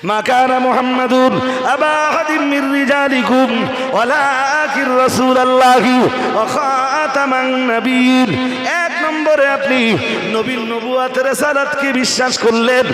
S1: মা কানা মুহাম্মাদুন আবা আহাদিন মির রিজালিকুম ওয়ালাকিন রাসূলুল্লাহি ওয়া খাতামান নাবিয়্যিন। 1 নম্বরে আপনি নবীর নবুয়াতের রিসালাতকে বিশ্বাস করলেন,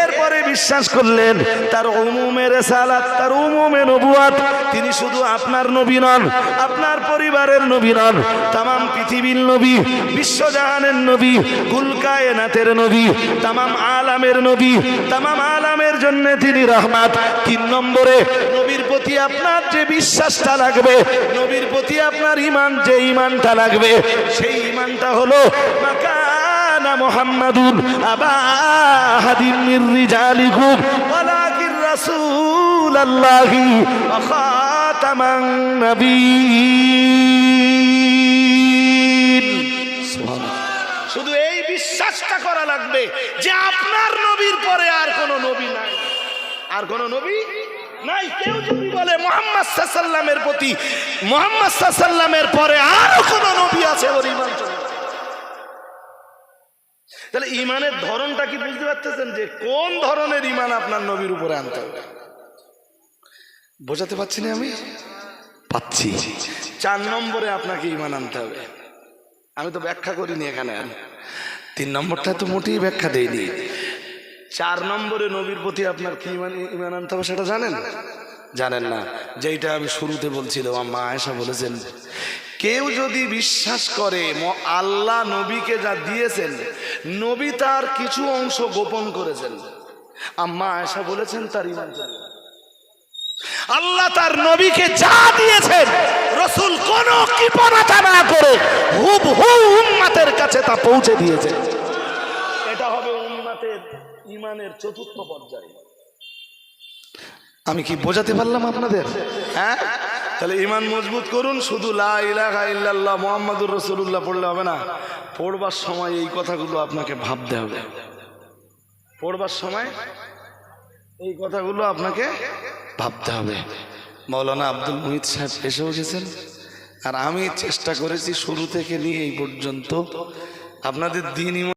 S1: এরপরে বিশ্বাস করলেন তার উমুমে রিসালাত, তার উমুমে নবুয়াত। তিনি শুধু আপনার নবী নন, আপনার পরিবারের নবী নন, তামাম পৃথিবীর নবী, বিশ্বজাহানের নবী, কুল কায়নাতের নবী, তামাম আলামের নবী, তামাম আলামের জন্য তিনি রহমত। 3 নম্বরে নবীর প্রতি আপনার যে বিশ্বাসটা লাগবে, নবীর প্রতি আপনার ঈমান, যে ঈমানটা লাগবে, সেই ঈমানটা হলো মাকানা কানা মুহাম্মাদুন আবা আহাদিন মির রিজালিকুম ওয়ালাকিন রাসূলুল্লাহি ওয়া খাতামান নাবিয়্যিন। শুধু এই বিশ্বাসটা করা লাগবে যে আপনার নবীর পরে আর কোনো নবী নাই, আর কোনো নবী নাই। কেউ যদি বলে মুহাম্মদ সাল্লাল্লাহু আলাইহি ওয়াসাল্লামের প্রতি, মুহাম্মদ সাল্লাল্লাহু আলাইহি ওয়াসাল্লামের পরে আরো কোনো নবী আছে, ওর ঈমান চলে। তাহলে ঈমানের ধরনটা কি বুঝতে পারতেছেন যে কোন ধরনের ঈমান আপনার নবীর উপরে আনতে হবে? বোঝাতে পারছি না আমি? পাচ্ছি। 4 নম্বরে আপনাকে ঈমান আনতে হবে। আমি তো ব্যাখ্যা করিনি এখানে, 3 নম্বরটা তো মোটেই ব্যাখ্যা দেইনি। 4 নম্বরে নবীর প্রতি আপনার কি ঈমান আনতে হবে সেটা জানেন? জানেন না। যেটা আমি শুরুতে বলছিলাম, আম্মা আয়েশা বলেছেন, কেউ যদি বিশ্বাস করে আল্লাহ নবীকে যা দিয়েছেন, নবী তার কিছু অংশ গোপন করেছেন, আম্মা আয়েশা বলেছেন তার ঈমান চলে যাবে। আল্লাহ তার নবীকে যা দিয়েছেন, রাসূল কোনো কৃপণতা না করে হুবহু উম্মতের কাছে তা পৌঁছে দিয়েছেন। এটা হবে উম্মতের ঈমানের 4র্থ পর্যায়। আমি কি বোঝাতে পারলাম আপনাদের? হ্যাঁ, তাহলে ঈমান মজবুত করুন। শুধু লা ইলাহা ইল্লাল্লাহ মুহাম্মাদুর রাসূলুল্লাহ পড়লে হবে না। পড়বার সময় এই কথাগুলো আপনাকে ভাবতে হবে। পড়বার সময় এই কথাগুলো আপনাকে ভাবতে হবে। মাওলানা আব্দুল মুহিত সাহেব এসেও গেছেন, আর আমি চেষ্টা করেছি শুরু থেকে নিয়ে এই পর্যন্ত আপনাদের দ্বীন